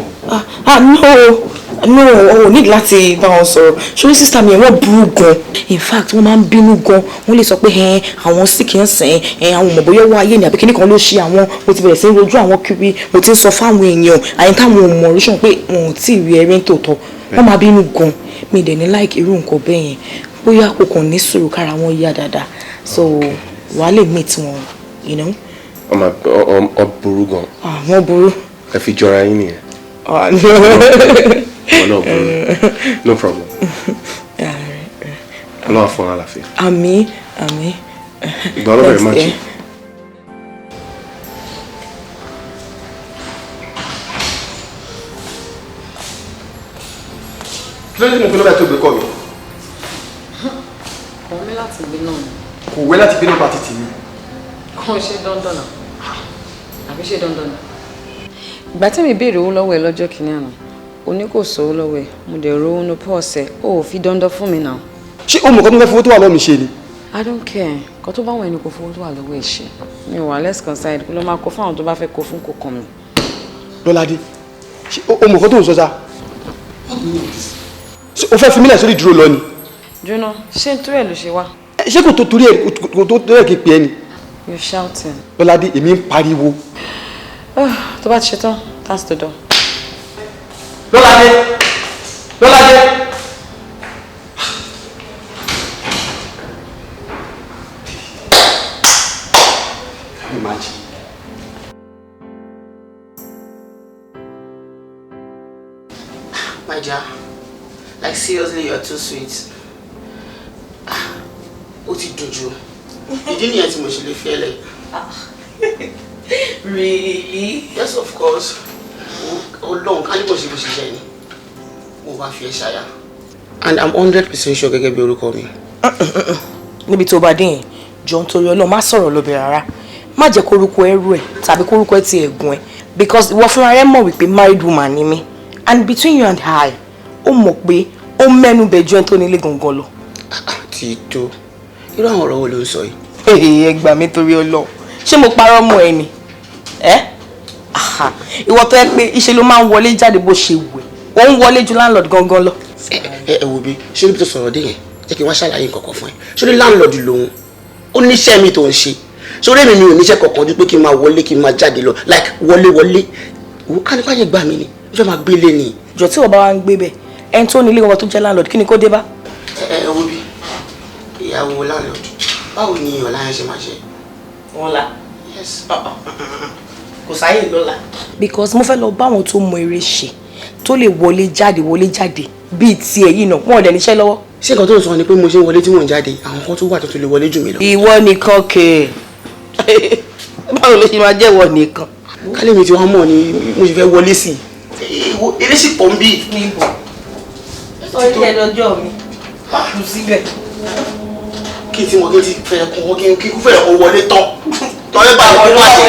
No, o need láti bá wọn sọ̀rọ̀. Ṣé sister mi wọ́n burú gan. In fact, wọ́n máa ń bínú gan. Wọ́n lè sọ pé àwọn sick ń sìn, àwọn ọmọ bóyá wá ayé ni àbí kíní kan ló ṣe àwọn. Mo ti bẹ̀rẹ̀ sí rojú àwọn kiri. Mo ti ń sọ fáwọn èèyàn àyìn táwọn ò mọ̀ ríṣàn pé wọn ò tí ì rí ẹrí tòótọ́. Wọ́n máa bínú gan. Mi dẹ̀ ní like irú nǹkan bẹ́ẹ̀ yẹn. Bóyá kò kàn ní sùúrù kára wọn yá dáadáa. So wàá lè meet wọn, you know. Ọ burú gan. Wọ́n burú. Ẹ fi jọra yín nìyẹn. No problem. No problem. Allah fún àlàáfíà. Àmín. Ìgbà ló bẹ̀rẹ̀ máa jí. Kí ló dé nínú ìpínlẹ̀ tó gbé kọ́ mi? Kò wẹ́ láti gbé náà. Kò wẹ́ láti gbé náà pàtì tì mí. Kò ṣe dandan náà. Àbí ṣe dandan náà. Ìgbà tí mi béèrè owó lọ́wọ́ ẹ lọ́jọ́ kìíní àná, o ní kò sówó lọ́wọ́ ẹ, mo dẹ̀ ro owó ní pọ́ọ̀sẹ̀, o ò fi dandan fún mi náà. Ṣé o mọ̀ kọ́ tó fẹ́ fowó tó wà lọ́wọ́ mi ṣe ni? I don't care. Kọ́ tó bá wọn ẹni kò fowó tó wà lọ́wọ́ ẹ ṣe. Mi ò wà less concerned kó ló máa kó fún àwọn tó bá fẹ́ kó fún kò kàn mí. Lọ́ládé, ṣé o mọ̀ kọ́ tó ń sọ sá? O fẹ́ fi mílẹ̀ sórí ìdúró lọ ni? Jóná, ṣé nítorí ẹ̀ ló ṣe wá? Ṣé kò tó torí ẹ̀ kí n pè é ni? You're shouting. Lọ́ládé, èmi ń pariwo. Tó bá ti ṣe tán, that's the door. Lọ́ládé! Imagine. My dear, like seriously, you're too sweet. Ó ti dùn jù. Ìdí nìyẹn tí mo ṣe lè fi ẹ́ lẹ̀. Really? Yes, of course. Ọlọ́run ká ní bó ṣe jẹ́ ni. Mo bá fi ẹ́ ṣaya. And I'm 100% sure gẹ́gẹ́ bí orúkọ mi. Níbi tó bá dé yẹn, jọ ń torí Ọlọ́run má sọ̀rọ̀ lóbẹ̀ rárá. Má jẹ́ kórúkọ ẹrú ẹ̀ tàbí kórúkọ ẹ̀ ti ẹ̀gún ẹ̀. Because ìwọ fúnra rẹ mọ̀ wípé married woman ni mí. And between you and I, ó mọ̀ pé ó mẹ́nu bẹ̀jú ẹ̀ tó nílé gangan lọ. Ti tó. Irú àwọn ọ̀rọ̀ wo ló ń sọ yìí? Ẹ gbà mí torí Ọlọ́run. Ṣé mo parọ́ mọ́ ẹ ni? Ìwọ tó yẹ pé iṣẹ́ ló máa ń wọlé jáde bó ṣe wù ẹ́. Ó ń wọlé ju landlord gangan lọ. Ẹ wo bí ṣé níbi tó sọ̀rọ̀ dé yẹn jẹ́ kí n wá ṣàlàyé nǹkan kan fún ẹ. Ṣé ní landlord lòun? Ó níṣẹ́ mi tó ń ṣe. Ṣé orí mi ò níṣẹ́ kankan ju pé kí n máa wọlé kí n máa jáde lọ like wọlé. Òun ká nípa yẹn gbà mí ni. Ó fẹ́ máa gbélé ni. Jọ tí wọ́n bá wá ń gbé bẹ́ẹ̀, ẹni tó nílé wọn tó jẹ́ landlord kí ni kó dé bá? Ẹ wo bí ìyàwó landlord báwo ni ọ̀la yẹn ṣe máa ṣe? Ọ̀la. Yes. Kò sáyè lọ́la. Because mo fẹ́ lọ bá àwọn tó mọ eré ṣe tó lè wọlé jáde bíi tiẹ̀ yìí náà wọn ò dẹ̀ níṣẹ́ lọ́wọ́. Ṣé nǹkan tó ń sọ ni pé mo ṣe ń wọlé tí mò ń jáde àwọn kan tó wà tó lè wọlé jù mí lọ? Ìwọ nìkan kè é. Báwo ló ṣe máa jẹ́ ìwọ nìkan? Kálí mi tí wọ́n mọ̀ ni mo ṣe fẹ́ wọlé sí i. Eré sì pọ̀ ń bí. Níbo? Sọ́rí ẹ lọ́jọ́ mi. Pàkú síbẹ̀. Kí tí mo kí ti fẹ́ kọ́ kí kú fẹ́ kọ́ wọlé tán. Tọ́lẹ́ bá wọn wá ṣe.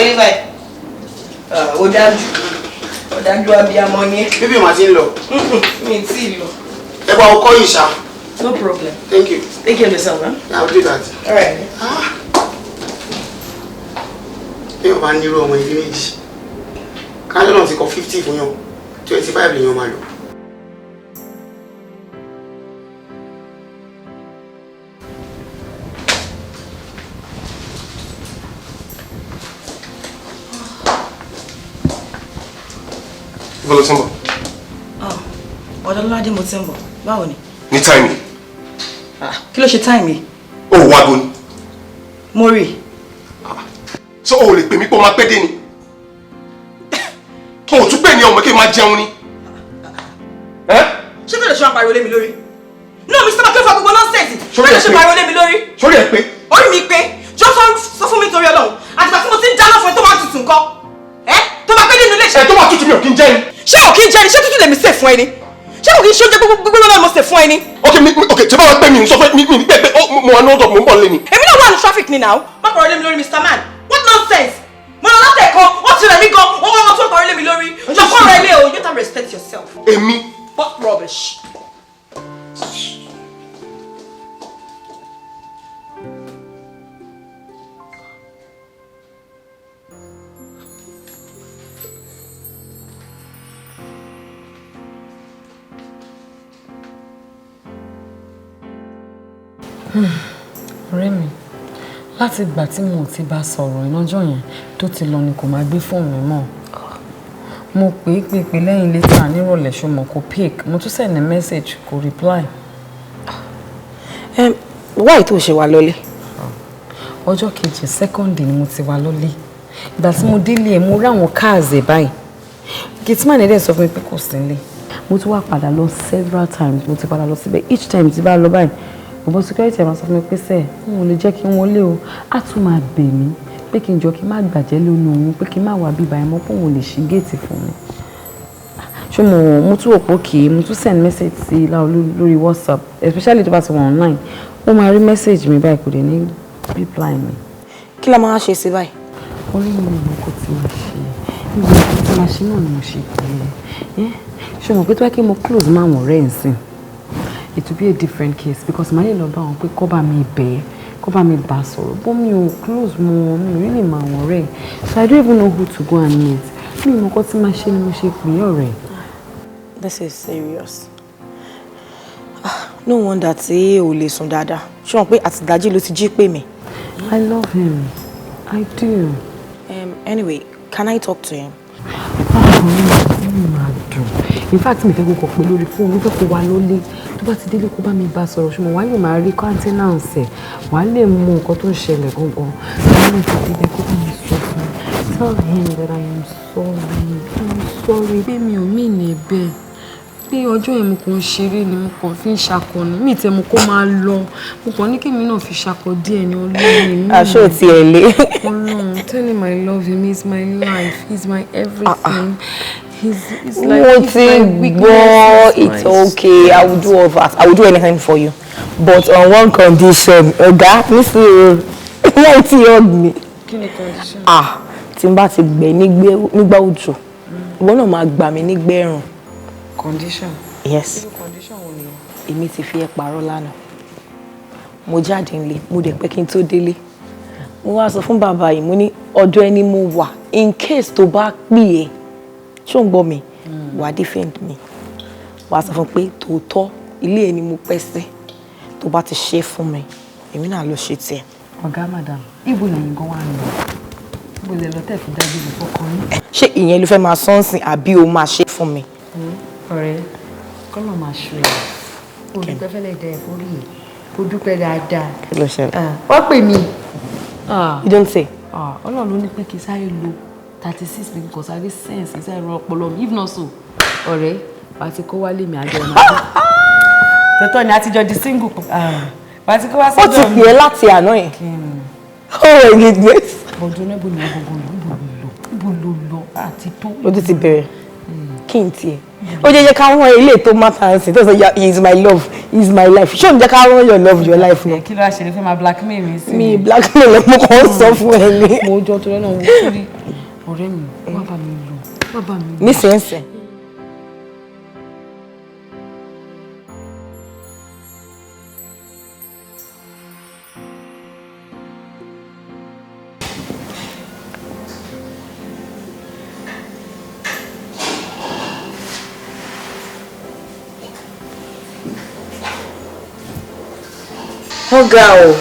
Ó dájú abiyamọ ni. Bíbí màá ti ń lọ. Mi ti lọ. Ẹ bá ọkọ yìí ṣá. No problem. Thank you. Take care of yourself, huh? Yeah, I'll do that. All right. Bí o bá nírú ọmọ ìdí méjì, kájọ́ náà ti kọ 50 fún yàn. 25 lèèyàn máa lò. Ibo lo ti ń bọ̀? Ọ̀dọ̀ Lọ́ládé mo ti ń bọ̀. Báwo ni? Ní táìmì. Kí ló ṣe táìmì yìí? Ó wá bó ni? Mo rí. So o lè pè mí pé o máa pẹ́ dé ni? O tún pè ní ọmọ kí n máa jẹun ni? Ṣé kí lè ṣe àpariwo lé mi lórí? No, Mr. Bankole fa gbogbo nọ́ọ̀sẹ̀sì. Ṣé kí lè ṣe àpariwo lé mi lórí? Sórí ẹ̀ pé. Orí mi pé jọ sọ fún mi torí Ọlọ́run. Àtìgbà tí mo ti ń dáná fún ẹ tó máa tutù nǹkan. Tó máa pẹ́ nínú ilé iṣẹ́. Tó máa tutù mi ò kí ń jẹ́ ni. Ṣé ò kí ń jẹ́ ni? Ṣé tútù lèmi sè fún ẹ ni? Ṣé ò kí ń ṣe oúnjẹ gbogbo náà mo sè fún ẹ ni? Ok, tí bá wá pẹ́ mi ń sọ fún mi ní pẹ́ mo wà ní ọ̀dọ̀ mo ń bọ̀ lé ni. Èmi náà wà ní traffic ni now. Má kọ̀rọ̀ lé mi lórí Mr. Man. What nonsense? Mo lọ látẹ̀ kan, wọ́n ti rẹ̀ mí gan, wọ́n tún kọ̀rọ̀ lé mi lórí. Jọ̀kọ́ rẹ̀ lé o, you don't respect yourself. Èmi. What rubbish? Ọ̀rẹ́ mi, láti ìgbà tí mo ti bá sọ̀rọ̀ ìnájọ́ yẹn tó ti lọ ni kò máa gbé fóònù mi mọ́. Mo pè é lẹ́yìn létà nírọ̀lẹ́ ṣùgbọ́n kò pick. Mo tún send message kò reply. Why tó ṣe wá lọ́lé? Ọjọ́ kejì second day ni mo ti wá lọ́lé. Ìgbà tí mo délé ẹ̀ mo rí àwọn cars ẹ̀ báyìí. Gitman ẹ̀dẹ̀ sọ fún mi pé kò sí nílé. Mo tún wá padà lọ several times. Mo ti padà lọ síbẹ̀ each time tí bá lọ báyìí. Bọ̀bọ̀ security ẹ̀ máa sọ fún mi pé sẹ́ẹ̀ n ò lè jẹ́ kí n wọlé o. A tún máa bẹ̀ mí pé kí n jọ kí n má gbàjẹ́ lónìí òun pé kí n má wá bíbá ẹ̀ mọ́ pé òun ò lè ṣí géètì fún mi. Ṣé mo tún òpó kì í mo tún send message sí Láolú lórí WhatsApp especially tó bá ti wà online. Ó máa rí message mi báyìí kò dé ní reply mi. Kí la máa ṣe sí báyìí? Orí mi ò mọ̀ kó tí máa ṣe. Níbi ìgbà tí máa ṣe náà ni mo ṣe pè é. Ṣé mo pé tó wá kí mo close máa wọ̀n rẹ̀ ǹsìn? It will be a different case because my lọ bá wọn pé kó bá mi bẹ̀, kó bá mi bá sọ̀rọ̀. But mi ò close mo mi really máa wọ̀n rẹ̀. So I don't even know who to go and meet. Mi ò mọ̀ kó tí máa ṣe ni mo ṣe pè é ọ̀rẹ́. This is serious. No wonder tí o lè sùn dáadáa. Ṣé wọn pé àtìdájí ló ti jí pè mí? I love him. I do. Anyway, can I talk to him? In fact, mi fẹ́ kó kọ̀ pé lórí fóònù, mi fẹ́ kó wá lólé. Tó bá ti délé kó bá mi bá sọ̀rọ̀ ṣùgbọ́n wàá lè máa rí countenance ẹ̀. Wàá lè mú nǹkan tó ń ṣẹlẹ̀ gangan. Wàá lè ti délé kó bá mi sọ fún mi. Tell him that I am sorry. I'm sorry. Pé mi ò mí ní ẹ̀bẹ̀. Pé ọjọ́ yẹn mo kàn ń ṣeré ni mo kàn fi ń ṣakọ ni. Mi tẹ́ mo kó máa lọ. Mo kàn ní kí èmi náà fi ṣakọ díẹ̀ ní olóyè mi. Aṣọ ti ẹ̀ lé. Ọlọ́run, tell him I love him. He's my life. He's my everything. It's like it's okay. I will do all that. I will do anything for you. But on one condition, Oga, Mr. Wọ́n ti hug me. Kí ni condition? Tí n bá ti gbẹ nígbà òjò. Ìwọ náà máa gbà mí nígbà ẹ̀rùn. Condition? Yes. Condition wo ni? Èmi ti fi ẹ parọ́ lánàá. Mo jáde nílé, mo dẹ̀ pẹ́ kí n tó délé. Mo wá sọ fún bàbá yìí, mo ní ọ̀dọ̀ ẹni mo wà in case tó bá pè é. Ṣé ò ń gbọ́ mi? Wà á defend me. Wà á sọ fún pé tòótọ́ ilé ẹni mo pẹ́ sí. Tó bá ti ṣe fún mi, èmi náà lọ ṣe tiẹ̀. Ọ̀gá madam, ibo lẹ́yìn gan wà ní? Ibo lẹ lọ tẹ̀ fi dájú ìlú fọ́kàn yín? Ṣé ìyẹn ló fẹ́ máa sọ́nsìn àbí o máa ṣe fún mi? Ọ̀rẹ́, kọ́lọ̀ máa ṣe ẹ̀. Olùpẹ́ fẹ́lẹ̀ dẹ̀ forí ẹ̀. Kó dúpẹ́ dáadáa. Kí ló ṣẹlẹ̀? Wọ́n pè mí. You don't say. Ọlọ́run ló ní pé kí sáré lo 36 minutes kò sáré sense ìṣe ẹ̀rọ ọpọlọ mi. If not so, ọ̀rẹ́, bá ti kó wálé mi àjọ ọ̀nà. Tọ́tọ́ ni a ti jọ di single. Bá ti kó wá sọ́dọ̀ mi. Ó ti pè é láti àná yẹn. Oh my goodness. Ọdún náà bò ní ibo ló lọ àti tó. Ó ti bẹ̀rẹ̀. Kí n tiẹ̀. Ó jẹ́ ká wọ́n ilé tó matter sí. Tó sọ he is my love, he is my life. Ṣé ò ń jẹ́ ká wọ́n your love, your life náà? Kí ló wá ṣe lè fẹ́ máa blackmail mi sí? Mi blackmail mo kàn ń sọ fún ẹ ní. Mo jọ tó lọ́nà òun sórí ọ̀rẹ́ mi. Wá bá mi lò. Wá bá mi lò. Nísinsìnyí. Ọ̀gá o.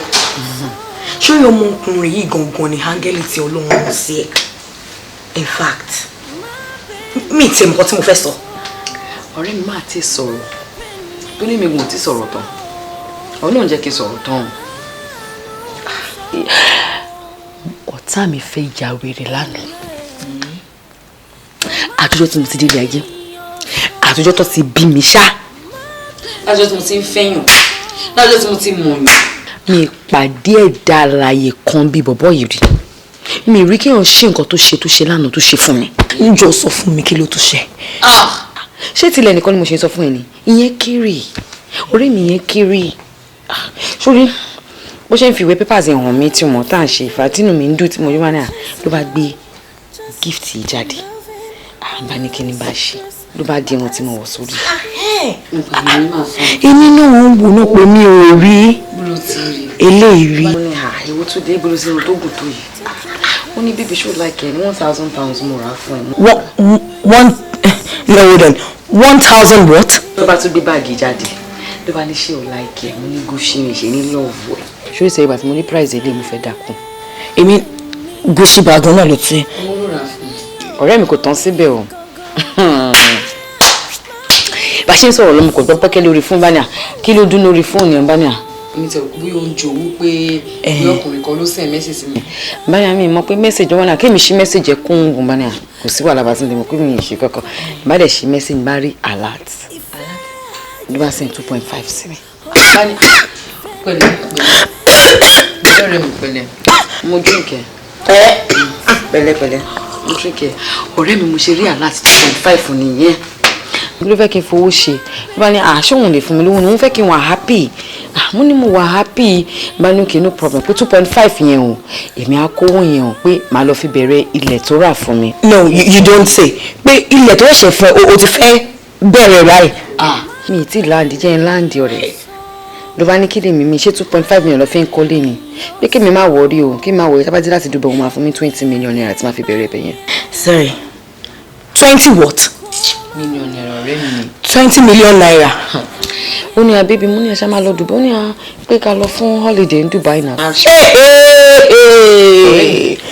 Ṣé yóò mú ọkùnrin yìí gangan ni áńgẹ́lì tí Ọlọ́run sí ẹ̀? In fact, mi ti mọ̀ tí mo fẹ́ sọ. Ọ̀rẹ́ mi máa ti sọ̀rọ̀. Tó ní mi gùn ti sọ̀rọ̀ tán. Ọlọ́run jẹ́ kí n sọ̀rọ̀ tán. Ọ̀tá mi fẹ́ ya wèrè lánàá. Àtijọ́ tí mo ti délé ayé. Àtijọ́ tó ti bí mi ṣá. Àtijọ́ tí mo ti ń fẹ́yàn. Àtijọ́ tí mo ti mọ̀ yàn. Mi pàdé ẹ̀dá alààyè kan bí bọ̀bọ́ yìí rí. Mi rí kéèyàn ṣe nǹkan tó ṣe lánàá tó ṣe fún mi. Ǹjọ́ sọ fún mi kí ló tó ṣe. Ṣé tilẹ̀ nìkan ni mo ṣe sọ fún ẹ ni? Ìyẹn kiri. Ọ̀rẹ́ mi yẹn kiri. Sórí bó ṣe ń fi ìwé papers hàn mí tí mo tá à ń ṣe ìfàtínú mi ń dùn tí mo rí wá náà ló bá gbé gift yìí jáde. Bá ní kí ni bá ṣe ló bá di irun tí mo wọ̀ sórí. Èmi náà ń wò náà pé mi ò rí eléyìí rí. Ìwọ tún dé ibùdó sí irun tó gùn tó yìí. Ó ní bíbí ṣó like ẹ̀ £1,000 mo rà á fún ẹ. No, then 1,000 what? Ló bá tún gbé báàgì jáde. Ló bá ní ṣé ò like ẹ̀ mo ní Gucci mi ṣe ní love ẹ̀. Ṣé o ṣe ìgbà tí mo ní price ilé mo fẹ́ dákun? Èmi Gucci bag náà ló ti. Ọ̀rẹ́ mi kò tán síbẹ̀ o. Bá ṣe ń sọ̀rọ̀ lọ́mọ kò gbọ́ pẹ́kẹ́ lórí fún Báníà. Kí ló dún lórí fóònù ẹ̀ Báníà? Mi tẹ̀ bí o ń jòwó pé bí ọkùnrin kan ló send message sí mi. Báníà mi mọ̀ pé message wọn náà kí mi ṣí message ẹ̀ kún un Báníà. Kò sí wàhálà bá ti ń dẹ̀ mọ̀ pé mi ì ṣe kankan. Bá dẹ̀ ṣí message bá rí alert. Ló bá send 2.5 sí mi. Pẹ̀lẹ́ pẹ̀lẹ́ mi pẹ̀lẹ́. Mo drink ẹ̀. Pẹ̀lẹ́. Mo drink ẹ̀. Ọ̀rẹ́ mi mo ṣe rí alert 2.5 nìyẹn. Ló fẹ́ kí n fowó ṣe. Bá ní ṣóhun lè fún mi lówó ni wọ́n fẹ́ kí n wà happy. Mo ní mo wà happy. Bá ní okay no problem pé 2.5 yẹn o. Èmi á kówó yẹn o pé màá lọ fi bẹ̀rẹ̀ ilẹ̀ tó rà fún mi. No, you don't say. Pé ilẹ̀ tó ṣe fẹ́ o ti fẹ́ bẹ̀rẹ̀ ráì. Mi ì tí láǹdì jẹ́ láǹdì ọ̀rẹ́. Ló bá ní kí lèmi mi ṣé 2.5 million lọ fi ń kọ́lé ni. Pé kí mi má wọrí o kí má wọrí tábàdí láti Dubai wọn máa fún mi 20 million naira tí máa fi bẹ̀rẹ̀ ibẹ̀ yẹn. Sorry, 20 what? Million naira ọ̀rẹ́ mi ni. 20 million naira. Ó ní abébí mo ní aṣá máa lọ Dubai ó ní pé ká lọ fún holiday ní Dubai náà.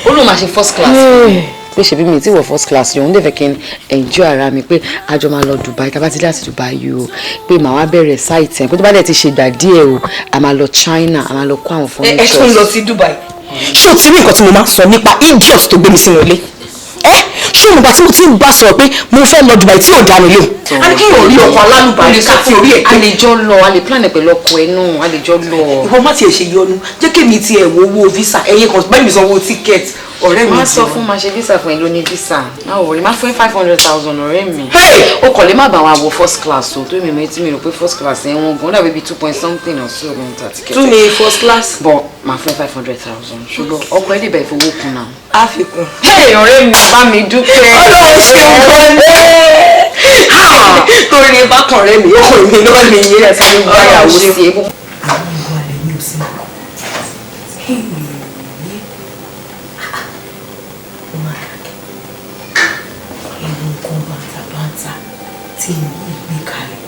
Ó lóun máa ṣe first class. Pé ṣebí mi tí wọ first class yòó ń dẹ̀ fẹ́ kí n enjoy ara mi pé àjọ máa lọ Dubai tá bá ti láti Dubai yìí o pé màá wá bẹ̀rẹ̀ site ẹ̀ pé tó bá dẹ̀ ti ṣe ìgbà díẹ̀ o a máa lọ China a máa lọ kó àwọn furniture. Ẹ tún lọ sí Dubai. Ṣé o ti rí nǹkan tí mo máa ń sọ nípa idiot tó gbé mi sínú ilé? Ṣé o mọ̀ bá tí mo ti ń bá sọ̀rọ̀ pé mo fẹ́ lọ Dubai tí ò dá mi lé? A ní kí yóò rí ọkọ̀ alálùbáyé káfí orí ẹ̀ pé. A lè jọ lọ a lè plan pẹ̀lú ọkọ ẹ̀ náà a lè jọ lọ. Ìwọ má tiẹ̀ ṣe yọnu jẹ́ kémi tiẹ̀ wo owó visa ẹ̀yẹ kan bẹ́ẹ̀ mi sanwó ticket ọ̀rẹ́ mi. Má sọ fún ma ṣe visa fún ẹ ló ní visa má wọlé má fún 500,000 ọ̀rẹ́ mi. O kò lè má bá wa wọ first class o tó mi mọ̀ etí mi rò pé first class ẹ̀ wọ́n gan dàbí 2 point something or so ọ̀gbìn ta ticket. Tún ní first class. Bọ̀ má fún 500,000 ṣùgbọ́n ọkọ ẹ̀ lè bẹ̀ fowó kun náà. A fi kun. Ọ̀rẹ́ mi bá mi dúpẹ́. Ọlọ́run ṣe nǹkan ní. Torí ẹ bá kàn rẹ mi ọkọ mi lọ́wọ́ mi yé ẹ̀ sáré gbáyàwó sí i. Àwọn ọmọ àlẹ́ mi ò sí mọ́. Tí mo gbé kalẹ̀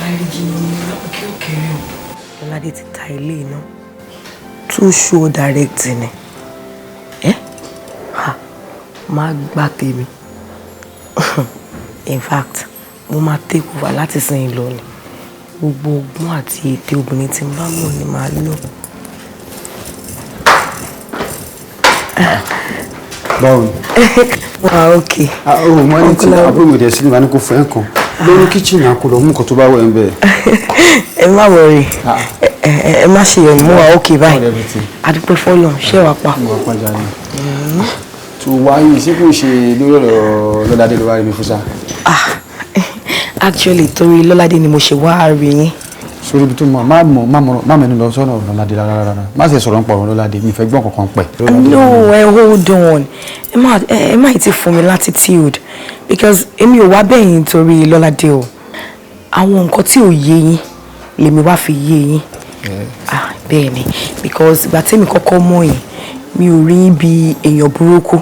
àríjìnà ní òkè òkèrè o. Ọládé ti ta ilé iná tún show direct ni máa gbá tèmi in fact mo máa take over láti sìn lọ ni gbogbo ọgbọ́n àti ète obìnrin tí n bá mọ̀ ni màá lò. Báwo ni? Wà ókè. O mọ ní tí àbúrò mi dẹ̀ sí ní ìbáni kò fẹ́ nǹkan lórí kíchìnì àkọlọ mú nǹkan tó bá wẹ̀ ń bẹ̀. Ẹ má wọrí ẹ má ṣe yọ̀nù mú wa ókè báyìí adúpẹ́ fọ́lọ́ ṣé wàá pa. tó wáyé ṣé kò ṣe lórí ọ̀rọ̀ Lọ́ládé ló wá rí mi fún sá. Actually torí Lọ́ládé ni mo ṣe wá rí yín. Sórí ibi tó mọ̀ má mẹ́nu lọ sọ́nà Lọ́ládé rárá má ṣe sọ̀rọ̀ ń pa ọ̀rọ̀ Lọ́ládé mi fẹ́ gbọ́n kankan pẹ̀. No, hold on. Ẹ má ti fún mi latitude because èmi ò wá bẹ́yìn torí Lọ́ládé o. Àwọn nǹkan tí ò yé yín lèmi wá fi yé yín. Bẹ́ẹ̀ ni because ìgbà tẹ́mi kọ́kọ́ mọ̀ yín mi ò rí yín bí èèyàn burúkú.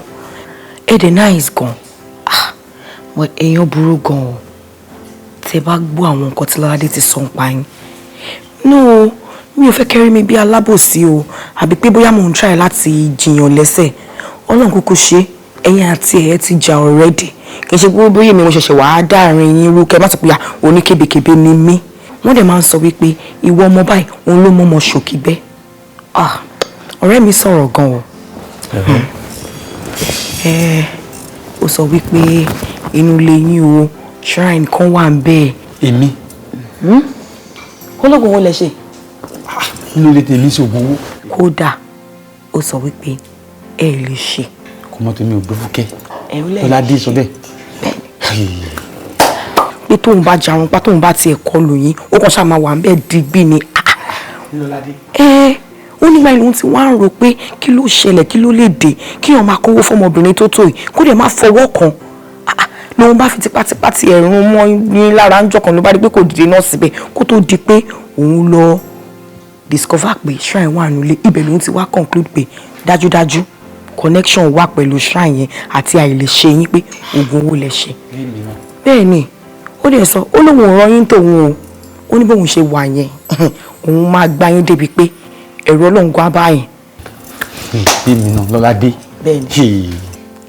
Ẹ̀dẹ̀ nice gan. But èèyàn burú gan o. Tẹ́ bá gbọ́ àwọn nǹkan tí Lọ́ládé ti sọ ń pa yín. No, mi ò fẹ́ kẹ́rí mi bí alábòsí o àbí pé bóyá mò ń try láti jiyàn lẹ́sẹ̀ Ọlọ́run kúkú ṣe ẹ̀yin àti ẹ̀ ti jà already kì í ṣe pé bóyá mi mo ṣẹ̀ṣẹ̀ wàá dáàrin yín rú kẹ́ má sọ pé oníkébékébé ni mí wọ́n dẹ̀ máa ń sọ wípé ìwọ ọmọ báyìí òun ló mọ́mọ́ ṣòkì bẹ́ ọ̀rẹ́ mi sọ̀rọ̀ gan o ó sọ wípé inú ilé yín o shrine kan wà ń bẹ́ẹ̀. èmi. ológun wo lẹ ṣe. inú ilé tèmi ṣògùn owó. kódà ó sọ wípé ẹ lè ṣe. kò mọ tèmi ò gbé fúkẹ́ Lọ́ládé sọ bẹ́ẹ̀. pé tóun bá jarun pa tóun bá tiẹ̀ kọlù yín ó kàn ṣáà máa wà ń bẹ́ẹ̀ digbí ni. Lọ́ládé. ó nígbà ìlú tí wọ́n á rò pé kí ló ṣẹlẹ̀ kí ló lè dé kí wọ́n máa kówó fọmọbìnrin tó tó yìí kó dẹ̀ máa fọwọ́ kan lòun bá fi tipátipá ti ẹ̀rùn mọ́ ní lára ń jọkàn ló bá rí pé kò dìde náà síbẹ̀ kó tó di pé òun lọ discover pé shrine wà nílé ibẹ̀ lòun ti wá conclude pé dájúdájú connection wà pẹ̀lú shrine yẹn àti àìlèṣe yín pé oògùn owó lẹ ṣe. bẹ́ẹ̀ ni ó dẹ̀ sọ ó lóun ò rán yín tòun o ó ní bóun ṣe wà yẹn òun máa gbá yín débi pé ẹ̀rọ ọlọ́run gbá báyìí. èmi náà Lọ́ládé. bẹ́ẹ̀ni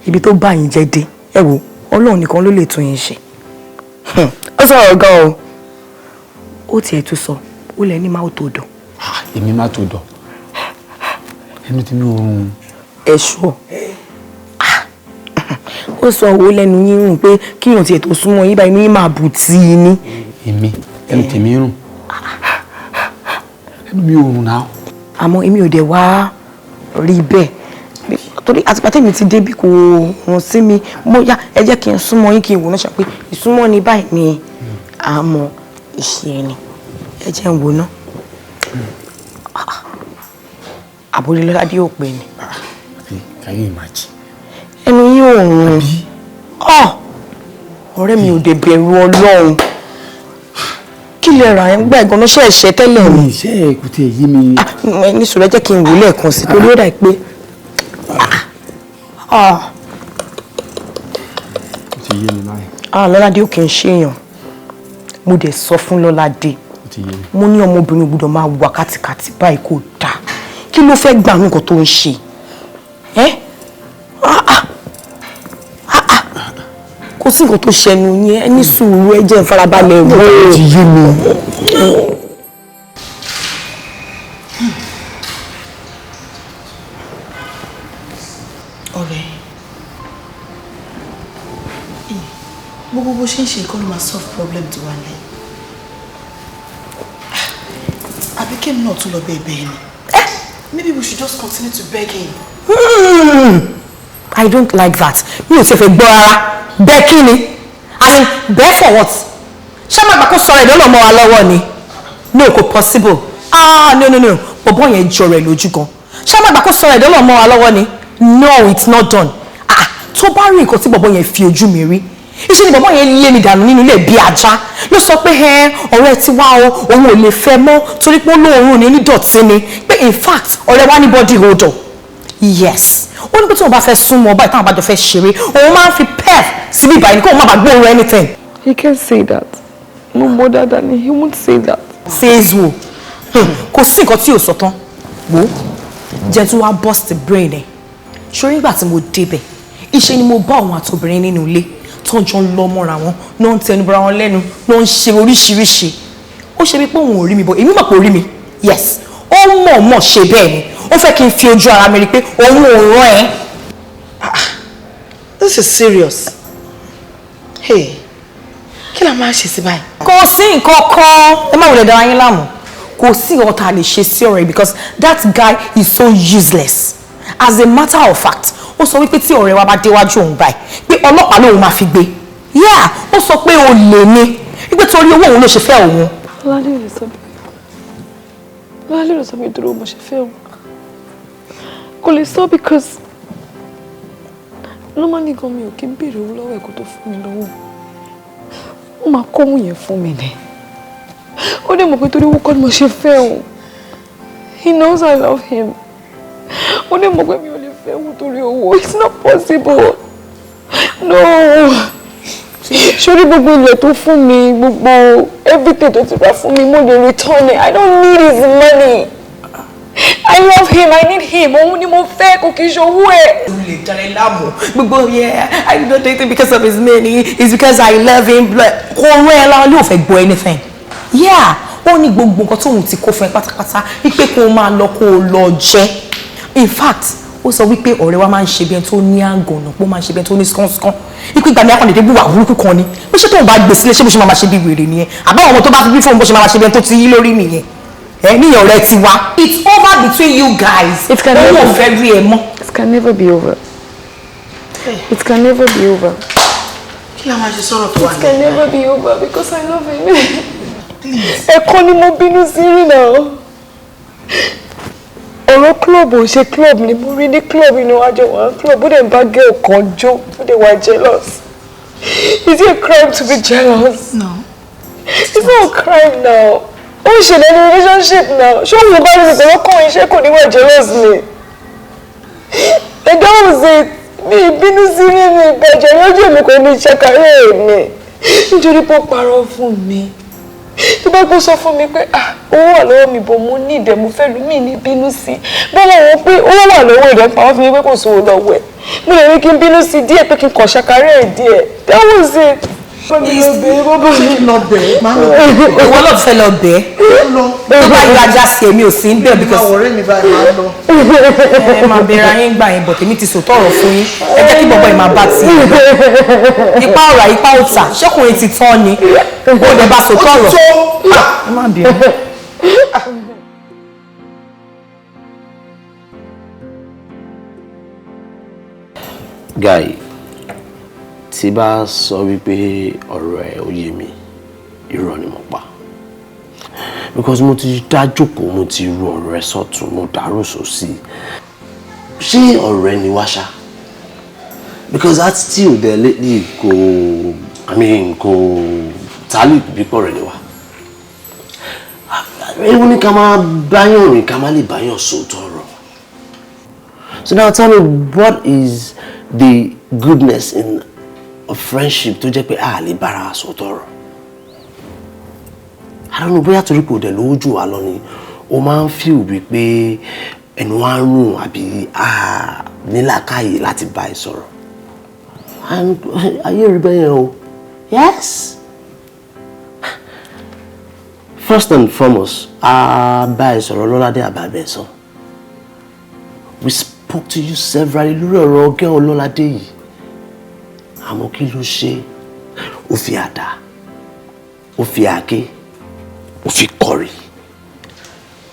ibi tó bá yín jẹ́ dé ẹ wo ọlọ́run nìkan ló lè tún yín ṣe. ó sọ̀rọ̀ gan o ó tiẹ̀ tún sọ ó lẹ ní máa tó dọ̀. èmi máa tó dọ̀ ẹnu tí mi ò rún. ẹ̀ṣọ́ ó sọ owó lẹ́nu yín rùn pé kíyàn tiẹ̀ tó súnmọ́ yín báyìí ní máa bù tí i ní. èmi ẹnu tèmi rùn ẹnu mi ò rùn náà. àmọ́ èmi ò dẹ̀ wá rí bẹ́ẹ̀ torí àtìpá tèmi ti débi kò rùn sí mi bóyá ẹ jẹ́ kí n súnmọ́ yín kí n wò náà ṣe pé ìsúnmọ́ ni báyìí ni àmọ́ ìṣe ẹni ẹ jẹ́ ń wò náà àbúrò Lọ́ládé ò pé ni. can you imagine. ẹnu yín ò rùn ọ̀rẹ́ mi ò dé bẹ̀rù Ọlọ́run kí lè ra ẹ̀ ń gbà ẹ̀gbọ́n ṣe ẹ̀ṣẹ̀ tẹ́lẹ̀ mi. iṣẹ́ èkúté yí mi. ní sùúrù ẹ jẹ́ kí n wò lẹ́ẹ̀kan sí torí ó dà pé. ó ti yé mi báyìí. Lọ́ládé ò kì í ṣèyàn mo dẹ̀ sọ fún Lọ́ládé mo ní ọmọbìnrin gbọ́dọ̀ máa wà kàtìkàtì báyìí kò dáa kí ló fẹ́ gbà nǹkan tó ń ṣe kò sí nǹkan tó ṣẹnu yẹn ẹ ní sùúrù ẹ jẹ́ ìfarabalẹ̀ wò ó. ti yé mi. ọ̀rẹ́ gbogbo bó ṣe ń ṣe kọ́ ló máa solve problem tó wà lẹ́yìn àbí kéèmù náà tún lọ bẹ́ẹ̀ bẹ́ẹ̀ ni maybe we should just continue to beg him. I don't like that mi ò ṣe fẹ́ gbọ́ rárá bẹ́ẹ̀ kí ni I mean bẹ́ẹ̀ for what ṣé máa gbà kó sọ̀rọ̀ ìdánwò mọ́ wa lọ́wọ́ ni no kò possible no bọ̀bọ̀ yẹn jọ rẹ̀ lójú gan ṣé máa gbà kó sọ̀rọ̀ ìdánwò mọ́ wa lọ́wọ́ ni no it's not done tó bá rí nǹkan tí bọ̀bọ̀ yẹn fi ojú mi rí iṣẹ́ ni bọ̀bọ̀ yẹn lé mi dànù nínú ilé bí ajá ló sọ pé ọ̀rẹ́ ti wá o òun ò lè fẹ́ mọ́ torí pé olóòórùn ni onídọ̀tí ni pé in fact ọ̀rẹ́ wa ní body odor yes ó ní pé tí wọ́n bá fẹ́ súnmọ́ báyìí táwọn àbájọ fẹ́ ṣeré òun máa ń fi pef síbí ìbàyìí ní kó má bàa gbóòórùn anything. He can't say that. No more than he won't say that. Says who? Kò sí nǹkan tí ò sọ tán wo jẹ́ tí wàá burst brain ẹ̀ ṣorí ìgbà tí mo débẹ̀ iṣẹ́ ni mo bá àwọn àtobìnrin nínú ilé tọ́jọ́ ń lọ mọ́ra wọn náà ń tẹnu bọ́ra wọn lẹ́nu náà ń ṣe oríṣiríṣi ó ṣe bí pé òun ò rí mi bọ̀ èmi mọ̀ pé ó rí mi yes ó mọ̀ ṣe bẹ́ẹ̀ ni ó fẹ́ kí n fi ojú ara mi rí pé òun ò rán ẹ. This is serious. Hey, kí la máa ṣe sí báyìí? Kò sí nǹkan kan ẹ má wọlé dára yín láàmú kò sí nǹkan tá a lè ṣe sí ọ̀rẹ́ because that guy is so useless as a matter of fact ó sọ wípé tí ọ̀rẹ́ wa bá déwájú òun báyìí pé ọlọ́pàá lòun máa fi gbé yeah ó sọ pé o lè ní wípé torí owó òun ló ṣe fẹ́ òun. Lálẹ́ ló sọ mi dúró mo ṣe fẹ́ òun kò lè sọ because normally gan mi ò kí n béèrè owó lọ́wọ́ ẹ̀ kó tó fún mi lọ́wọ́ ó máa kó òun yẹn fún mi ni ó dẹ̀ mọ̀ pé torí owó kọ́ ni mo ṣe fẹ́ òun he knows I love him ó dẹ̀ mọ̀ pé mi ò lè fẹ́ òun torí owó it's not possible no sórí gbogbo ilẹ̀ tó fún mi gbogbo everything tó ti rà fún mi, mo lè return it. I don't need his money. I love him. I need him. Òun ni mo fẹ́ kò kì í ṣowó ẹ̀. Olè jàre láàmú. Gbogbo I don't take it because of his money. It's because I love him. Kò rán ẹ láwọn yóò fẹ́ gbọ́ anything. Yeah, ó ní gbogbo nǹkan tóun ti kó fún ẹ pátápátá wípé kó o máa lọ kó o lọ jẹ. In fact, ó sọ wípé ọ̀rẹ́ wa máa ń ṣe bí ẹni tó ní àgànà, pé ó máa ń ṣe bí ẹni tó ní skánskán. Wípé ìgbà mi akọ̀dédé búwa burúkú kan ni. Bó ṣe tóun bá gbé sílé ṣé bó ṣe máa ṣe bí wèrè nìyẹn. Àbáwọn ọmọ tó bá fi bí fóun bó ṣe máa ṣe bí ẹni tó ti yí lórí nìyẹn. Níyàn rẹ ti wá. It's over between you guys. It can never be over. It can never be over. Kí la máa ṣe sọ̀rọ̀ tó wà ní? It can never be over because I love him. Ẹ̀kọ́ ni mo bínú sí rí náà. Ọ̀rọ̀ club ò ṣe club ni mo rí ní club inú àjọ wa club ó dẹ̀ ń bá girl kan jó ó dẹ̀ wá jealous. Is it a crime to be jealous? No. It's not a crime now. Ó ń ṣẹlẹ̀ ní relationship now. Ṣé òun bá rí ìpínlẹ̀ ọkùnrin iṣẹ́ kò ní wà jealous ni? And that was it. Mi ìbínú sí rí mi ìbẹ̀jẹ̀ lójú mi kò ní ṣàkàrẹ́ mi. Nítorí pé ó parọ́ fún mi. Tó bá gbọ́ sọ fún mi pé owó wà lọ́wọ́ mi bò mo ní ìdẹ̀ mo fẹ́ lu mí ní bínú sí. Bọ́lá wọn pé owó wà lọ́wọ́ ìdẹ̀ pàwọ́ fún mi pé kò sówó lọ́wọ́ ẹ̀. Mo lè rí kí n bínú sí díẹ̀ pé kí n kàn ṣàkàrẹ́ ẹ̀ díẹ̀. That was it. Ìwọ lọ fẹ́ lọ bẹ́ẹ̀. Tó bá yọ ajá sí èmi ò sí ń bẹ̀ because. Ẹ máa bẹ̀rẹ̀ ayé ń gbà yín bọ̀ tèmi ti sòtọ́ ọ̀rọ̀ fún yín. Ẹ jẹ́ kí bọ̀bọ̀ ẹ̀ máa bá ti yín. Ipa ọ̀rà ipa ọ̀tà ṣẹ́kùnrin ti tán ni. Ó dẹ̀ bá sòtọ́ ọ̀rọ̀. Ẹ má bínú. Guy, tí bá sọ wípé ọ̀rọ̀ ẹ̀ ó yé mi, irọ́ ni mo pa. Because mo ti dá jókòó, mo ti ru ọ̀rọ̀ ẹ̀ sọ́tún, mo dàrú sósì. Ṣé ọ̀rọ̀ ẹ̀ ni wá ṣá? Because that still there lately kò tálí pípọ̀ rẹ̀ ni wá. Ewu ni ká máa báyọ̀ rìn ká má lè báyọ̀ sóòtọ́ ọ̀rọ̀. So now tell me, what is the goodness in a friendship tó jẹ́ pé a lè bára sòótọ́ ọ̀rọ̀? I don't know, bóyá torí pé òdẹ̀ lówó jù wá lọ ni o máa ń feel wípé ẹnu wa ń rùn àbí nílàkàyè láti bá ẹ sọ̀rọ̀. And ayé rí bẹ́ẹ̀ yẹn o. Yes. First and foremost, bá ẹ sọ̀rọ̀ lọ́ládé àbábẹ́ sọ. We spoke to you severally lórí ọ̀rọ̀ ọgẹ́ ọlọ́ládé yìí. Àmọ́ kí ló ṣe? Ó fi àdá, ó fi àáké, ó fi kọ̀rì.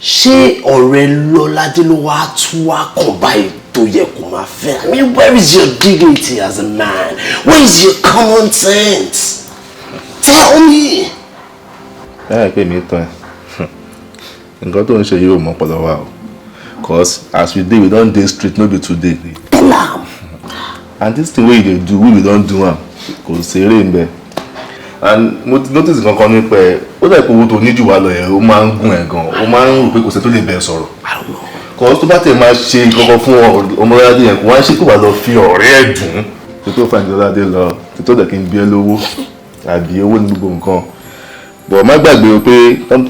Ṣé ọ̀rẹ́ lọ́ládé ló wá tún wá kàn báyìí tó yẹ kó máa fẹ́? I mean, where is your dignity as a man? Where is your common sense? Tell me. Pé mi tán ẹ. Nǹkan tó ń ṣe yìí ò mọ̀ pọ̀lọ́ wa o. Because as we dey, we don dey street, no be today. Tell am. And this thing wey you dey do, we don do am. Kò ṣeré ń bẹ. And mo ti notice kankan ní pé ó dẹ̀ pé owó tó ní jù wá lọ yẹn ó máa ń gùn ẹ̀ gan. Ó máa ń rò pé kò sẹ́ tó lè bẹ̀ sọ̀rọ̀. Because tó bá tẹ̀ máa ṣe kankan fún ọmọládé yẹn kò wá ṣe kó wà lọ fi ọ̀rẹ́ ẹ̀ dùn. Tó tó fà ìjọládé lọ, tó tó dẹ̀ kí n bí ẹ lówó. Àbí owó ní gbogbo nǹkan. Bọ̀ má gbàgbé pé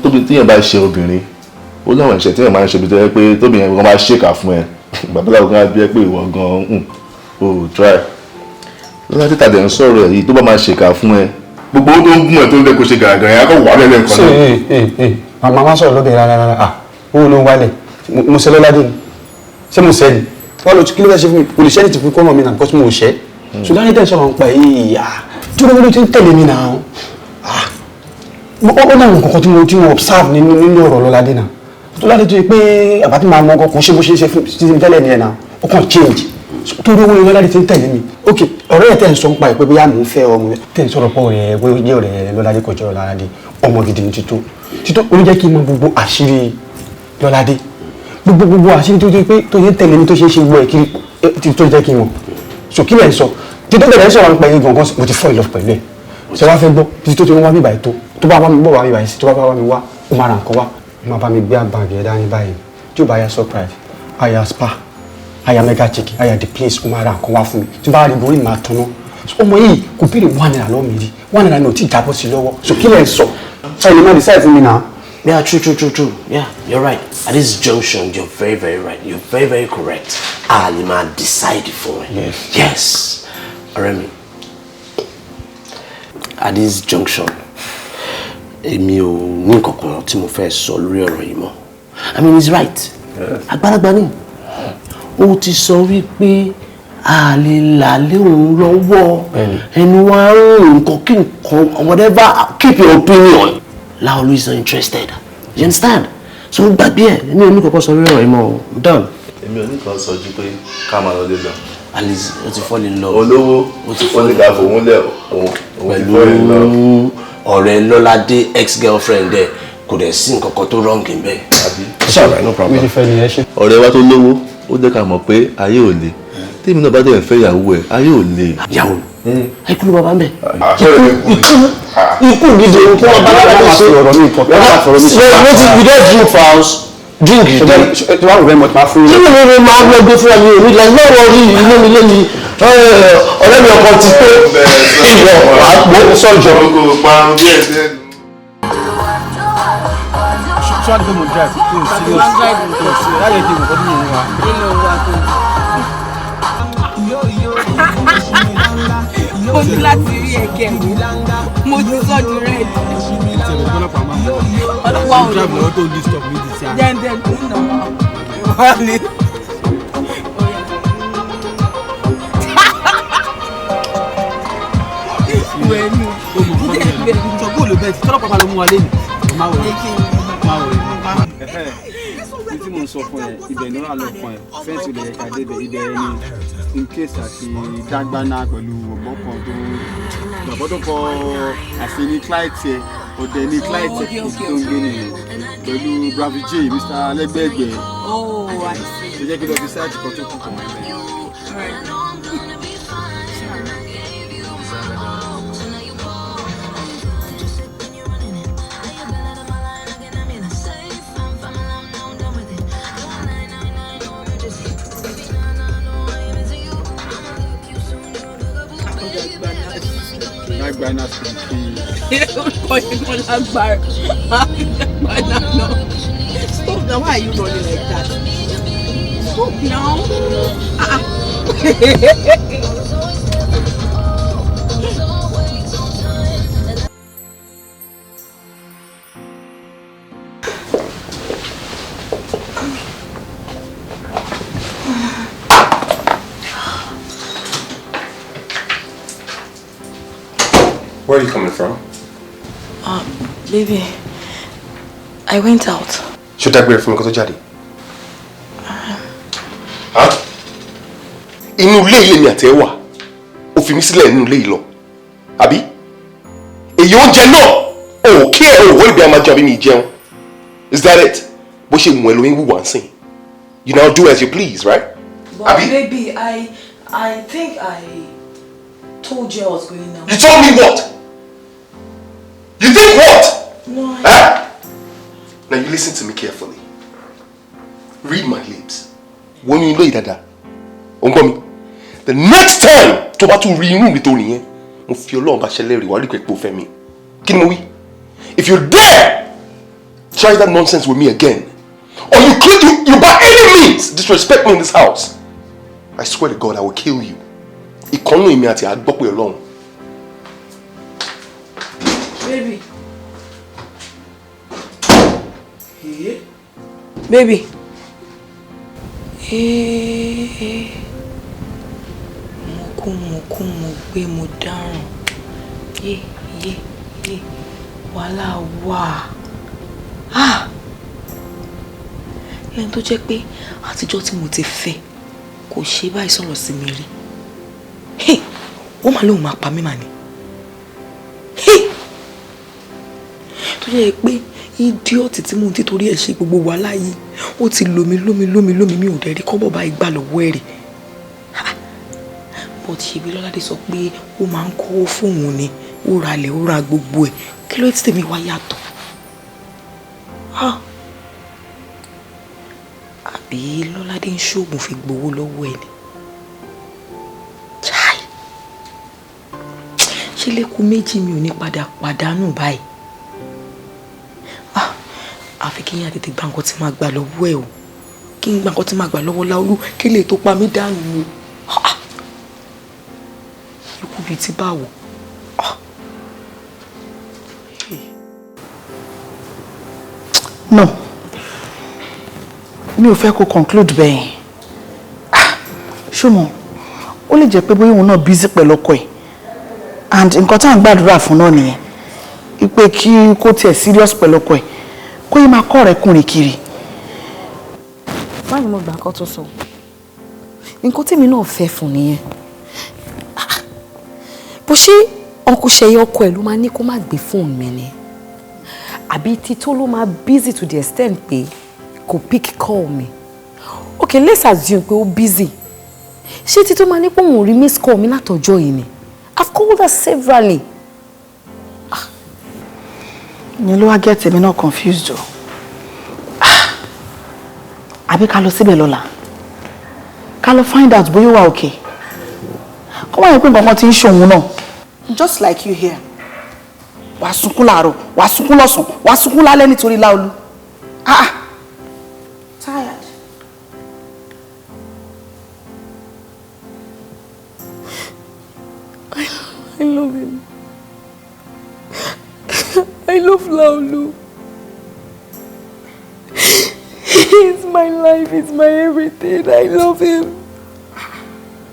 tóbi tíyẹn bá ṣe obìnrin, ó láwọn ìṣẹ̀ tíyẹn máa ń ṣe bí tó yẹ pé tóbi yẹn gan bá ṣèkà fún ẹ. Bàbá gan á bí ẹ pé ìwọ gan o try. Lọ́la títà dẹ̀ ń sọ̀rọ̀ èyí tó bá máa ṣèkà fún ẹ. Gbogbo ó tó ń gún ẹ tó ń lẹ́ kó ṣe gàràgàrà yẹn á kọ́ wà lẹ́lẹ́ nǹkan náà. Màmá má sọ̀rọ̀ lóde rárá. Owó ló ń wálẹ̀. Mo ṣe lọ́ládé ni. Ṣé mo ṣẹ́ ni? Wọ́n lọ kí ló fẹ́ ṣe fún mi? Olùṣẹ́ ni ti fi kọ́mọ mi náà because mo ṣẹ́. Ṣùgbọ́n ní tẹ̀sán máa ń pa èyí. Dúró ló ti ń tẹ̀lé mi náà. Ó náà nǹkan tí mo observe nínú ọ̀rọ̀ lọ́ládé náà. Lọ́ládé tó yẹ pé àbátí máa mọ ọkọ̀ kan ṣé bó ṣe ń ṣe fún mi tẹ́lẹ̀ ní ẹ̀ náà. Ó kàn change. Torí owó lọ́ládé ti ń tẹ̀lé mi. Ok, ọ̀rẹ́ ẹ̀ tẹ̀ ń sọ ń pa ẹ̀ pé bóyá mò ń fẹ́ ọmọ rẹ̀. Tẹ̀ ń sọ̀rọ̀ pọ̀ rẹ̀ jẹ́ ọ̀rẹ́ lọ́ládé kọjá lọ́ládé. Ọmọ gidi ni Tító. Tító ó jẹ́ kí n mọ gbogbo àṣírí lọ́ládé. Gbogbo àṣírí tó yẹ tẹ̀lé mi tó ṣe é ṣe wọ ẹ̀ kiri Tító jẹ́ kí n mọ̀. So kí lẹ̀ ń sọ? Tító bẹ̀rẹ̀ sọ̀rọ̀ ń pa ẹyin gangan mo ti fall in love pẹ̀lú ẹ̀. Ṣé wàá fẹ́ gbọ́ Tító tí wọ́n wá mi báyìí tó bá wá mi bọ̀ wá mi báyìí sí tó bá wá mi wá ó máa ra nǹkan wá ó máa bá mi gbé àbàgì ẹ̀ dání báyìí tí ó bá yá surprise àyà spa àyà mega chicken àyà the place ó máa ra nǹkan wá fún mi tí bá rí borí máa tanná ọmọ yìí kò béèrè 1 naira lọ́wọ́ mi rí 1 naira ni ò tí ì jábọ́ sí lọ́wọ́ so kí lẹ̀ ń sọ Hey, you might decide for me now. Yeah, true. Yeah, you're right. At this junction, you're very right. You're very correct. Alima decide for me. Yes. Remy. At this junction, èmi ò ní nǹkankan tí mo fẹ́ sọ lórí ọ̀rọ̀ yìí mọ́. I mean, he's right. Àgbàlagbà ni. Ó ti sọ wípé a lè là lé òun lọ́wọ́. Ẹnu wa nǹkan kí nǹkan whatever, keep your opinion. Laolu is not interested. You understand? So gbàgbé ẹ̀ èmi ò ní nǹkankan sọ lórí ọ̀rọ̀ yìí mọ́. I'm done. Èmi ò ní kan sọ ju pé ká máa lọ lé lọ. At least o ti fall in love. Olówó o ti fall in love òun lẹ̀ òun ti fall in love. Ọ̀rẹ́ Lọ́ládé ex-girlfriend ẹ̀ kò dẹ̀ sí nǹkankan tó wrong in bẹ́ẹ̀. It's alright, no problem. Ọ̀rẹ́ wa tó lówó ó jẹ́ ká mọ̀ pé ayé ò le. Tèmi náà bá dẹ̀ fẹ́ ìyàwó ẹ̀ ayé ò le. Ìyàwó ikú ló bàbá ń bẹ̀. Ikú gidi ohun tó wọ́n bá lára ṣe. We don't drink for house. Drink you dey. Tí wàá rò bẹ́ẹ̀ mọ̀ tí máa fún yín. Kí ni mo máa ń gbé fún ẹni òní lẹ́yìn náà wọ́n rí ilé mi lẹ́yìn ọ̀rẹ́ mi ọkọ ti pé ìwọ̀ àgbo sọ̀jọ̀. Ṣé àdúgbò mo drive? Kò serious. Láyé kí n kọ́ nínú wa. Mo ní láti rí ẹ̀kẹ́ mi. Mo ti sọ́jú rẹ̀. Ọlọ́pàá ò drive lọ́wọ́ tó ń disturb mi ti ṣá. Dẹ́ndẹ́n tó ń nà wá ní. Wẹ̀nu. Sọ góòlù bẹ́ẹ̀ tí tọ́lọ́pàá bá lọ mú wa lé ní. Máa wọ̀ ní tí mo ń sọ fún ẹ ibẹ̀ ní wà lọ fún ẹ fẹ́ǹsì ilẹ̀ ẹ̀ka débẹ̀ ibẹ̀ ẹni in case àti dágbáná pẹ̀lú ọ̀gbọ́n kan tó lọ́bọ́ tó kọ àfihàn client ẹ ọ̀dẹ̀ ní client ẹ tó ń gbé nìyẹn pẹ̀lú Bravo J Mr. Alẹ́gbẹ̀ẹ́gbẹ̀ ṣe jẹ́ kí lọ fi sáàtì kan tó kù kàn wọ́n bẹ́ẹ̀. Lágbára orúkọ yẹn kan lágbára. Lágbára náà. Stop now, why are you running like that? Stop now. Where are you coming from? Baby, I went out. Should I gbé fún mi kó tó jáde? Inú ilé ilé mi àti ẹ wà. Ó fi mí sílẹ̀ nínú ilé yìí lọ. Àbí? Èyí oúnjẹ náà ò kí ẹ ò wọ́n ibi àmàjọ àbí mi jẹun. Is that it? Bó ṣe mú ẹ lóyún wúwà ń sìn. You now do as you please, right? But Abi? Baby, I think I told you I was going now. You told me what? You think what? No, Now you listen to me carefully. Read my lips. When you know it, Dada, the next time to bá tún rí inú mi tó nìyẹn, mo fi Ọlọ́run bá ṣẹlẹ̀ rí wá rí pé kò fẹ́ mi. Kí ni mo wí? If you dare try that nonsense with me again, or you by any means disrespect me in this house, I swear to God I will kill you. Ìkànnì èmi àti àgbọ̀ pé Ọlọ́run. Baby. Hey. Baby. Hey. Mo gbé mo dáràn. Ye. Wàhálà wà. Lẹ́yìn tó jẹ́ pé àtijọ́ tí mo ti fẹ́ kò ṣe báyìí sọ̀rọ̀ sí mi rí. Hey, wọ́n máa lóun máa pa mí mà ní. Hey. Tó jẹ́ pé idiot tí mo ti torí ẹ̀ ṣe gbogbo wàhálà yìí ó ti lómi mi ò dẹ̀ rí kọ́bọ̀ bá igbá lọ́wọ́ ẹ̀rì. But ṣebí Lọ́ládé sọ pé ó máa ń kówó fóun ni ó ralẹ̀ ó ra gbogbo ẹ̀ kí ló ti tèmi wá yàtọ̀. Àbí Lọ́ládé ń ṣoògùn fi gbowó lọ́wọ́ ẹ̀ ni. Ṣé lẹ́kùn méjì mi ò ní padà pàdánù báyìí? àfi kí n yà tètè gba nǹkan tí máa gbà lọ́wọ́ ẹ̀ o kí n gba nǹkan tí máa gbà lọ́wọ́ Láolú kí lè tó pa mí dànù o ikú bíi ti báwo. No mi ò fẹ́ kó conclude bẹ́ẹ̀ ṣùgbọ́n ó lè jẹ́ pé bóyá òun náà busy pẹ̀lú ọkọ ẹ̀ and nǹkan tá à ń gbàdúrà fún náà nìyẹn ipe kí kó tiẹ̀ serious pẹ̀lú ọkọ ẹ̀ kó yẹ máa kọ́ ọ̀rẹ́ kùnrin kiri. báyìí mo gbà kọ́ tó sọ nǹkan tèmi náà fẹ́ fún nìyẹn bó ṣe ọkọ ṣẹyẹ ọkọ ẹ̀ ló máa ní kó má gbé fóònù mi ni àbí tító ló máa busy to the extent pé kò pick call mi okay let's assume pé ó busy ṣé tító máa ní pé òun ò rí miss call mi látọjọ́ yìí ni I've called her severally. ìyẹn ló wá get èmi náà confused o àbí ká lọ síbẹ̀ lọ́la ká lọ find out bóyá ó wà okay kó má yẹ pé nǹkan ti ń ṣòun náà just like you here wàá sunkún láàárọ̀ wàá sunkún lọ́sàn wàá sunkún lálẹ́ nítorí Láolú. Tired. I love him. I love Láolú. He's my life, he's my everything. I love him.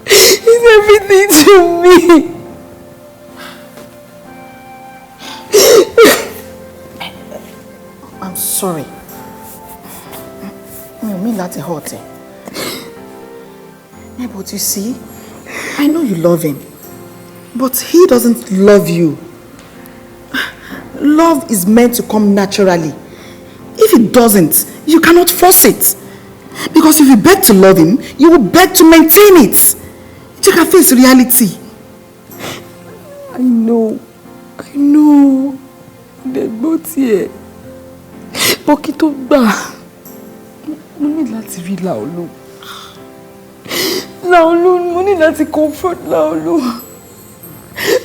He's everything to me. I'm sorry. I mean that's a hurt. Yeah, but you see, I know you love him, but he doesn't love you. Love is meant to come naturally. If it doesn't, you cannot force it. Because if you beg to love him, you will beg to maintain it. You can face reality. I know. They're both here. But kí tó gbà, mo ní láti rí Láolú. Mo ní láti comfort Láolú.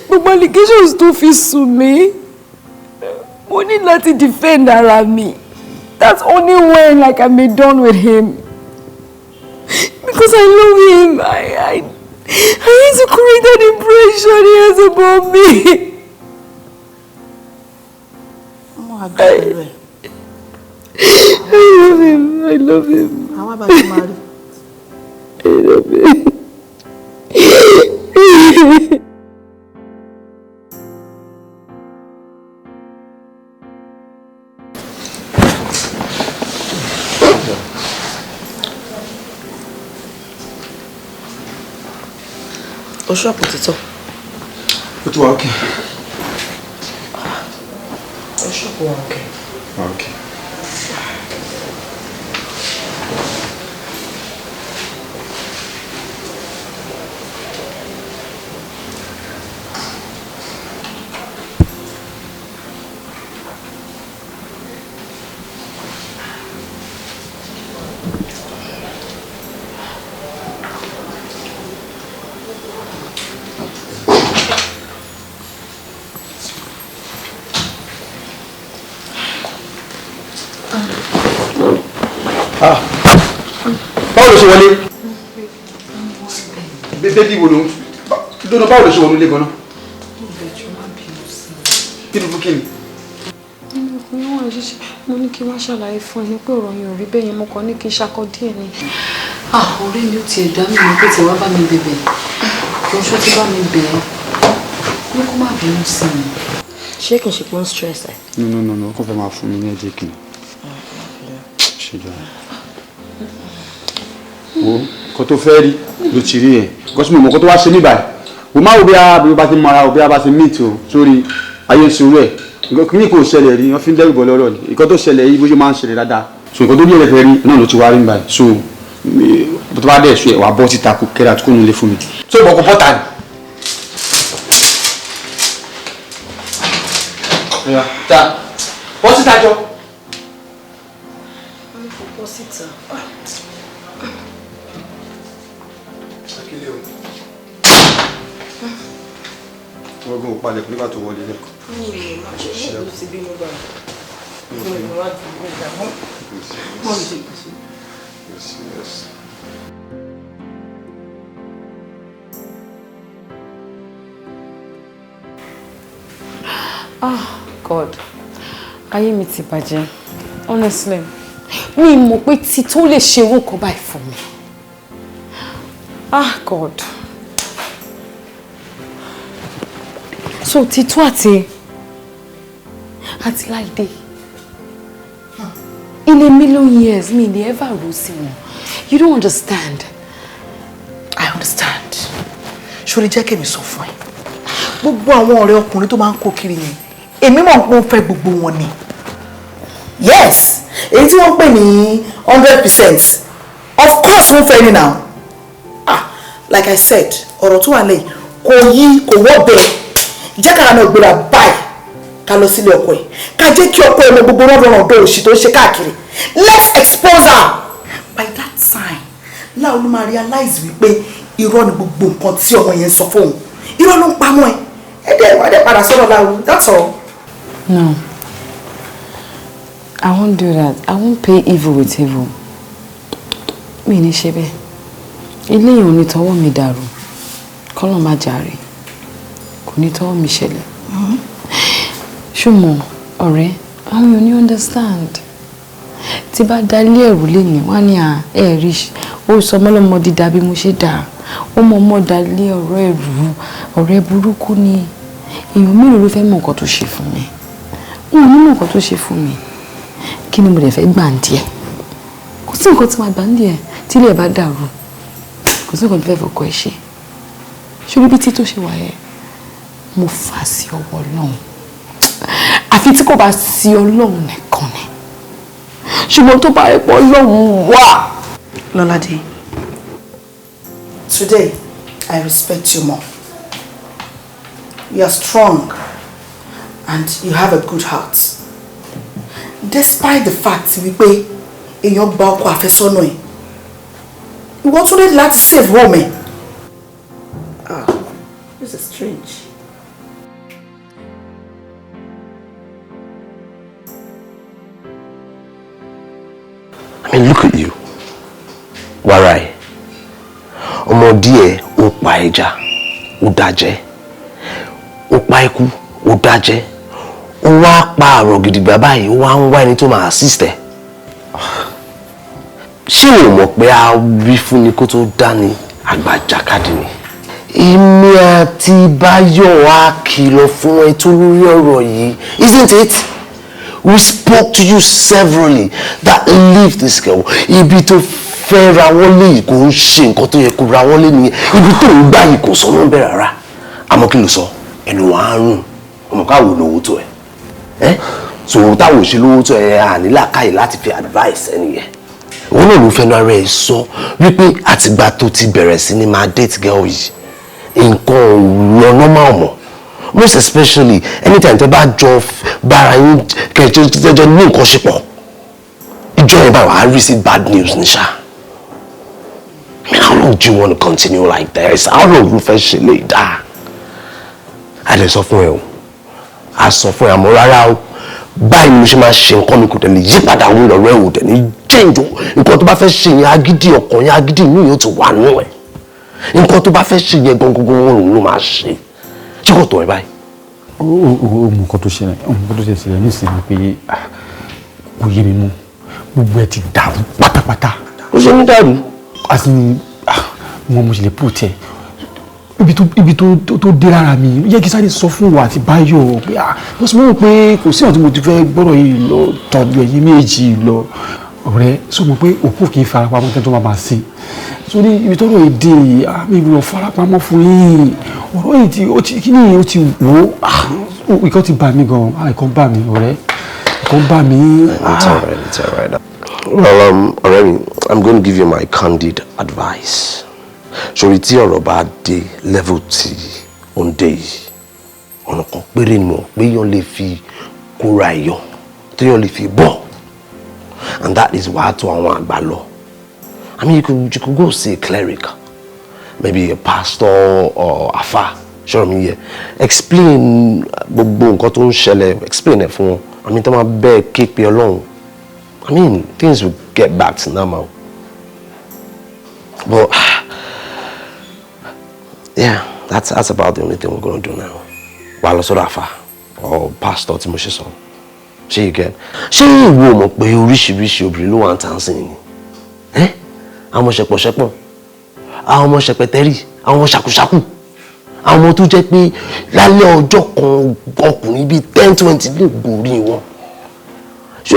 Gbogbo allegations tó fi sùn mí, mo ní láti defend ara mi. That's only when I can be done with him. Because I love him. I need to create that impression he has about me. I love him. How about you, Mary? I love him. O ṣọ́ọ̀pù títọ́. Ó ti wà okay. O ṣọ́ọ̀pù wà okay. Okay. Báwo ló ṣe wọlé? Bébí wo ló ń dúró báwo ló ṣe wọlé gan-an? Kí ló fún kí ni? Mo ní kí n wá ṣàlàyé fún ẹni pé ọ̀rọ̀ yẹn ò rí bẹ́ẹ̀ yẹn mo kàn ní kí n ṣakọ díẹ̀ ni. Ọ̀rẹ́ mi ò tiẹ̀ dá mi mọ̀ pé tí wàá bá mi bẹ̀bẹ̀ kí n ṣọ́ tí bá mi bẹ̀ ẹ́ ní kó má bínú sí mi. Ṣé kì í ṣe pé ó ń stress ẹ? No, kò fẹ́ máa fún mi ní ẹ̀jẹ̀ kìnnì. Ṣèjọ́ wo kò tó fẹ́ rí ló ti rí ẹ̀ gọ́sí mi mọ̀ kó tó wá ṣe ní báyìí wò má wo bí a bá ti mara o bí a bá ti meet o sórí ayé ìṣòro ẹ̀ kí ni kò ṣẹlẹ̀ rí wọ́n fi ń dẹ́rù bọ̀ lọ́rọ̀ ni ìkọ́ tó ṣẹlẹ̀ yìí bó ṣe máa ń ṣẹlẹ̀ dáadáa so ìkọ́ tó bí ẹ̀rẹ̀ fẹ́ rí náà ló ti wá rí báyìí so tó bá dẹ̀ ṣe wà bọ́ síta kó kẹ́rẹ́ àti kó nílé fún mi so ìbọn kò bọ́ ta ni. Bọ́ síta jọ. Bọ́ síta. Wọ́n gún òpalẹ̀ nígbà tó wọlé lẹ́kọ̀ọ́. Ṣé ti bínú gbà? Yes. Ah, God. Ayé mi ti bàjẹ́. Honestly. Mi mọ̀ pé tí tó lè ṣe irú nǹkan báyìí fún mi. Ah, God. So Tito àti Láìdé. In a million years, me they ever ro sí wọn. You don't understand. I understand. Ṣorí jẹ́ kẹ́mi sọ fún ẹ. Gbogbo àwọn ọ̀rẹ́ ọkùnrin tó máa ń kó kiri yẹn, èmi mọ̀ pé ó fẹ́ gbogbo wọn ni. Yes, èyí tí wọ́n pè ní 100%. Of course wọ́n fẹ́ ni now. Like I said, ọ̀rọ̀ tó wà lẹ́yìn kò yí kò wọ́ bẹ́ẹ̀. Jẹ́ ká náà gbéra báyìí ká lọ sílé ọkọ ẹ̀. Ká jẹ́ kí ọkọ ẹ̀ mọ gbogbo rọ́bọ̀rọ̀ ọ̀dọ́ òṣì tó ń ṣe káàkiri. Let's expose her. By that time, Láolú máa realize wípé irọ́ ni gbogbo nǹkan tí ọmọ yẹn sọ fóun. Irọ́ ló ń pamọ́ ẹ. Ẹ̀dẹ̀ padà sọ́dọ̀ Láolú. That's all. No. I won't do that. I won't pay evil with evil. Mi ní ṣe bẹ́ẹ̀. Ilé yìí ò ní tọwọ́ mi dàrú. Kọ́lọ̀ má jàre. Kò ní tọwọ́ mi ṣẹlẹ̀. Ṣùgbọ́n ọ̀rẹ́, àwọn èèyàn ní understand. Tí bá dalé ẹ̀rù lénìí, wọ́n á ní ẹ̀rí. Ó sọ mọ́lọ́mọ dídá bí mo ṣe dà. Ó mọ ọmọ dalé ọ̀rọ̀ ẹ̀rù. Ọ̀rẹ́ burúkú ni. Èèyàn mélòó ló fẹ́ mọ nǹkan tó ṣe fún mi? Wọn ò ní mọ nǹkan tó ṣe fún mi. Kí ni mo lè fẹ́ gbà ń díẹ̀? Kò sí nǹkan tí màá gbà ń díẹ̀ tí ilé ẹ̀ bá dàrú. Kò sí nǹkan tó fẹ́ fọkọ ẹ̀ ṣe. Ṣé bí tí tó ṣe wà yẹn? Mo fà sí ọwọ́ Ọlọ́run. Àfi tí kò bá sí Ọlọ́run nìkan ni. Ṣùgbọ́n tó bá rẹ̀ pọ̀ Ọlọ́run wà. Lọ́ládé, today I respect you more. You are strong and you have a good heart. Despite the fact wípé èèyàn gba ọkọ àfẹ́sọ́nà ẹ̀, ìwọ tún lè láti save woman. This is strange. I mean, look at you. Warai. Ọmọ díẹ̀ ó pa ẹja, ó dájẹ́. Ó pa ikú, ó dájẹ́. Ó wá pa àrọ̀ gidigba báyìí, ó wá ń wá ẹni tó máa assist ẹ̀. Ṣé o mọ̀ pé a wí fún ni kó tó dání àgbà jàkadì ni? Èmi àti Báyọ̀ wá kìlọ̀ fún ẹ tó lórí ọ̀rọ̀ yìí, isn't it? We spoke to you severally that leave this girl. Ibi tó fẹ́ ra wọ́n lé yìí kò ń ṣe nǹkan tó yẹ kó ra wọ́n lé nìyẹn. Ibi tó ń gbà yìí kò sọ wọ́n bẹ̀rẹ̀ rárá. Àmọ́ kí ló sọ? Ẹnu wàá rùn. Ọmọ káwọ́ lówó tó ẹ̀. So táwọn òṣèlú owó tó ẹ̀ ànílà káyè láti fi advice ẹni yẹn. Òun náà ló fẹ́nu ara ẹ̀ sọ wípé àtìgbà tó ti bẹ̀rẹ̀ sí ni máa date girl yìí. Nǹkan lọ normal mọ́. Most especially anytime tẹ́ bá jọ bára yín kẹjọ ní nǹkan ṣe pọ̀. Ìjọ yẹn bá wàá receive bad news ní ṣá. I mean, how long do you want to continue like this? How long ló fẹ́ ṣe lè dá? A lè sọ fún ẹ o. A sọ fún ẹ àmọ́ rárá o. Báyìí mo ṣe máa ṣe nǹkan mi kò tẹ̀lé yípadà àwọn ọ̀rẹ́ ò tẹ̀ ní change o. Nǹkan tó bá fẹ́ ṣe yẹn agídí ọkàn yẹn agídí inú yóò ti wà nù ẹ̀. Nǹkan tó bá fẹ́ ṣe yẹn gangan òun ló máa ṣe. Ṣé kò tó ẹ báyìí? Ó mú nǹkan tó ṣẹlẹ̀ nísìnyí pé kò yé mi mú. Gbogbo ẹ ti dàrú pátápátá. Ó ṣe ní dàrú. Mo ṣe lè pò tẹ ibi tó dé lára mi yẹ kí sáré sọ fún wa àti Báyọ̀ pé wọ́n sọ mọ́ pé kò sí ọ̀n tí mo ti fẹ́ gbọ́dọ̀ yìí lọ tọ́jú ẹ̀yìn méjì lọ ọ̀rẹ́ sọ mọ́ pé òkú kì í farapamọ́ tẹ́ tó máa sí sórí ibi tọ́rọ̀ èdè mi ìlú farapamọ́ fún yìí ọ̀rọ̀ yìí kí ni ó ti wò ó ìkan ti bà mí gan ìkan bà mí ọ̀rẹ́ ìkan bà mí. It's all right. Well, ọ̀rẹ́ mi, I'm going to give you my candid advice. Sori tí ọ̀rọ̀ bá dé level tí ó ń dé yìí, ọ̀nà kan péré ni mo pé yàn lè fi kóra ẹ̀yọ, tí yàn lè fi bọ̀. And that is wàá tó àwọn àgbà lọ. I mean, you could go see a cleric, maybe a pastor or afa. Sure me here. Explain gbogbo nǹkan tó ń ṣẹlẹ̀, explain ẹ̀ fún wọn. I mean, tó máa bẹ́ẹ̀ képe Ọlọ́run. I mean, things will get back to normal. But yeah, that's about the only thing we're going to do now. While sort of or pastor tí mo ṣe sọ. Ṣé you get? Ṣé ìwọ mọ̀ pé oríṣiríṣi obìnrin ló wà ń tàn sí ni? Àwọn ọmọ ṣẹpọ̀ṣẹpọ̀, àwọn ọmọ ṣẹpẹtẹ́rì, àwọn ọmọ ṣàkúṣàkù, àwọn ọmọ tó jẹ́ pé lálẹ́ ọjọ́ kan ọkùnrin bíi 10-20 lè gòrí wọn. Ṣé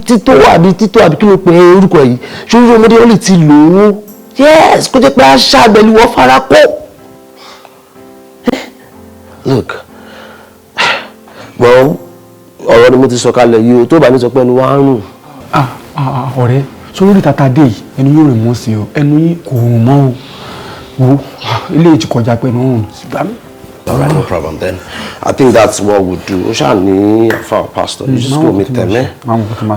tító àbí kí ló pe orúkọ yìí? Ṣé ọmọdé wọn lè ti lò ó? Yes, kó jẹ́ pé àṣà àgbẹ̀lú wọn fara kó. Look, well, ọ̀rọ̀ ni mo ti sọ kalẹ̀ yìí o, tó bá ní sọ pé ẹnu wa ń rùn. Ọ̀rẹ́, sórí tata dé yìí, ẹnu yóò rìn mọ́ sí o, ẹnu yín kò rùn mọ́ o. Wo, ilé ìjì kọjá pé ẹnu rùn sígbà mi. All right, no problem then. I think that's what we'll do. O ṣáà ní àfa pastor, you just go meet them,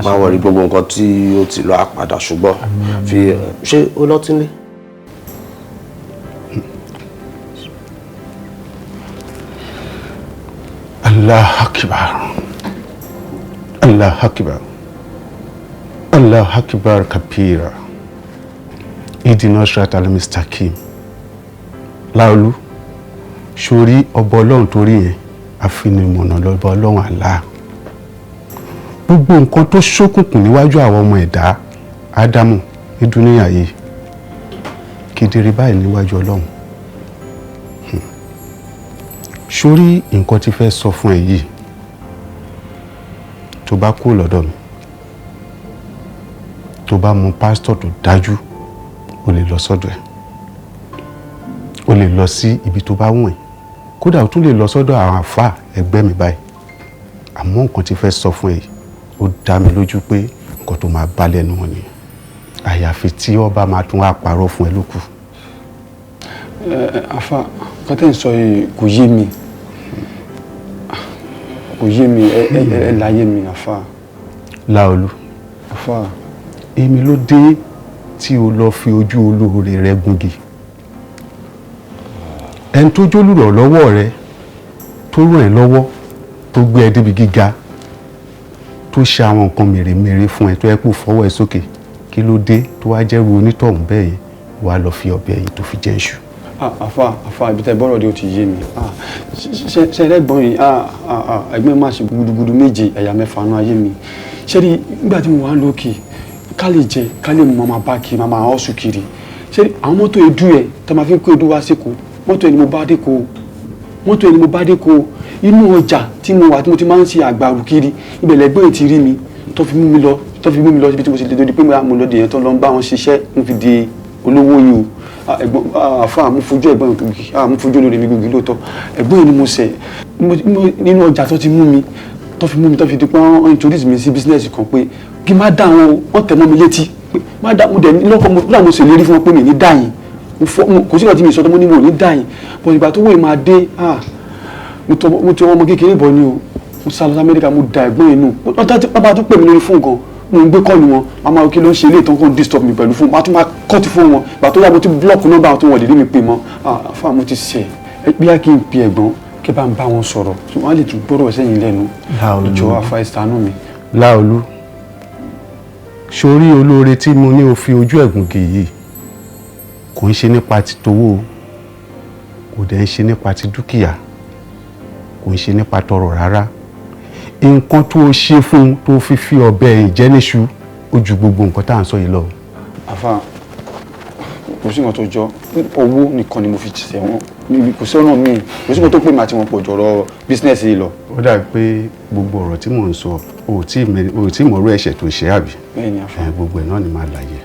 Má worry gbogbo nǹkan tí ó ti lọ àpàdà ṣùgbọ́n fi ṣé o lọ tí ń lé? Allah Akbar. Allah Akbar. Allah Akbar Kapira. Idina Shrat al-Mustaqim. Láolú, sórí ọba Ọlọ́run torí yẹn, àfinimọ̀nà lọ́ba Ọlọ́run Allah. Gbogbo nǹkan tó ṣókùnkùn níwájú àwọn ọmọ ẹ̀dá Ádámù ní dúníyà yìí, kedere báyìí níwájú Ọlọ́run. Sórí nǹkan tí fẹ́ sọ fún ẹ yìí, tó bá kú lọ́dọ̀ mi, tó bá mú pásítọ̀ tó dájú, o lè lọ sọ́dọ̀ ẹ̀. O lè lọ sí ibi tó bá wùn ẹ́. Kódà o tún lè lọ sọ́dọ̀ àwọn àfáà ẹgbẹ́ mi báyìí. Àmọ́ nǹkan tí fẹ́ sọ fún ẹ yìí, ó dá mi lójú pé nǹkan tó máa bá lẹ́nu wọn ni. Àyàfi tí ọba máa tún wá parọ́ fún ẹ lókù. Àfà, nǹkan tẹ́ ń sọ yìí kò yé mi. Kò yé mi, ẹ láyé mi, àfà. Láolú. Àfà. Èmi ló dé tí o lọ fi ojú olóore rẹ gúngi. Ẹni tó jólùrọ̀ lọ́wọ́ rẹ, tó ràn ẹ́ lọ́wọ́, tó gbé ẹ débi gíga, tó ṣe àwọn nǹkan mèremère fún ẹ tó yẹ kó fọwọ́ ẹ sókè, kí ló dé tó wá jẹ́rú onítọ̀hún bẹ́ẹ̀ yẹn wàá lọ fi ọbẹ̀ yìí tó fi jẹ́ iṣu. Àfà ibi tẹ́ bọ́rọ̀ dé ó ti yé mi. Ṣe ẹlẹ́gbọ́n yìí, ẹgbẹ́ má ṣe gudugudu méje ẹ̀yà mẹ́fà nú ayé mi. Ṣé rí nígbà tí mo wà lókè, ká lè jẹ, ká lè mú ọmọ bá kiri, máa ọ̀sùn kiri. Ṣé àwọn mọ́tò edu ẹ̀ tó máa fi kó edu wá síkò, mọ́tò ẹni mo bá dé ko, inú ọjà tí mo wà tí mo ti máa ń ṣe àgbàrù kiri, ibẹ̀ lẹ́gbọ́n ti rí mi tó fi mú mi lọ síbi tí mo ṣe lè dodi pé mo lọ dèyàn tó lọ ń bá wọn ṣiṣẹ́ mo fi di olówó yìí o. Ẹ̀gbọ́n àfà àmúfojú ẹ̀gbọ́n gbòógì, àmúfojú olórí mi gbòógì lóòótọ́. Ẹ̀gbọ́n yìí ni mo ṣẹ̀ nínú ọjà tó ti mú mi tó fi di pé wọ́n introduce mi sí business kan pé kí má dá wọn tẹ̀ mọ́ mi létí pé má dá mo dẹ̀ lọ́kọ̀ mo ṣèlérí fún wọn pé mi ní dá yín. Kò sí ọtí mi sọ tó mo ní mo ní dá yín. Bọ̀ ìgbà tó wòye máa dé, mo ti ọmọ kékeré bọ̀ ni o. Mo sá lọ sí Amẹ́ríkà, mo da ẹ̀gbọ́n yìí nù. Bàbá tó pè mí lórí fóònù gan, mo ń gbé kọ́ọ̀lù wọn, màmá òkè ló ń ṣe ilé ìtàn kan disturb mi pẹ̀lú fóònù, màá tún máa kọ́ọ̀tì fóònù wọn. Ìgbà tó yá mo ti block nọ́mbà tó wọ̀ lè rí mi pè mọ́. Àfà mo ti ṣẹ̀ bí a kì í pe ẹ̀gbọ́n kí bá ń bá wọn sọ̀rọ̀, wọ́n á lè tún gbọ́rọ̀ sẹ́yìn lẹ́nu. Ìjọ àfà ìsànú mi. Láolú, sórí olóore tí mo ní o fi ojú ẹ̀gùn gè yìí kò ń ṣe nípa ti towó, kò dẹ̀ ń ṣe nípa ti dúkìá, kò ń ṣe nípa tọrọ rárá. Nǹkan tó o ṣe fún tó fi fi ọbẹ̀ ìjẹ́níṣu ó ju gbogbo nǹkan tá à ń sọ yìí lọ. Àfà, kò sí nǹkan tó jọ, owó nìkan ni mo fi ṣẹ̀ wọ́n, kò sí ọ̀nà míì, kò sí nǹkan tó pè mí àti wọn pọ̀ jọ̀rọ̀ bísínẹ́sì yìí lọ. Ó dàbí pé gbogbo ọ̀rọ̀ tí mò ń sọ o ò tí mọ̀rú ẹ̀ṣẹ̀ tó ṣe àbí? Bẹ́ẹ̀ni àfà. Gbogbo ẹ̀ náà ni máa láyé.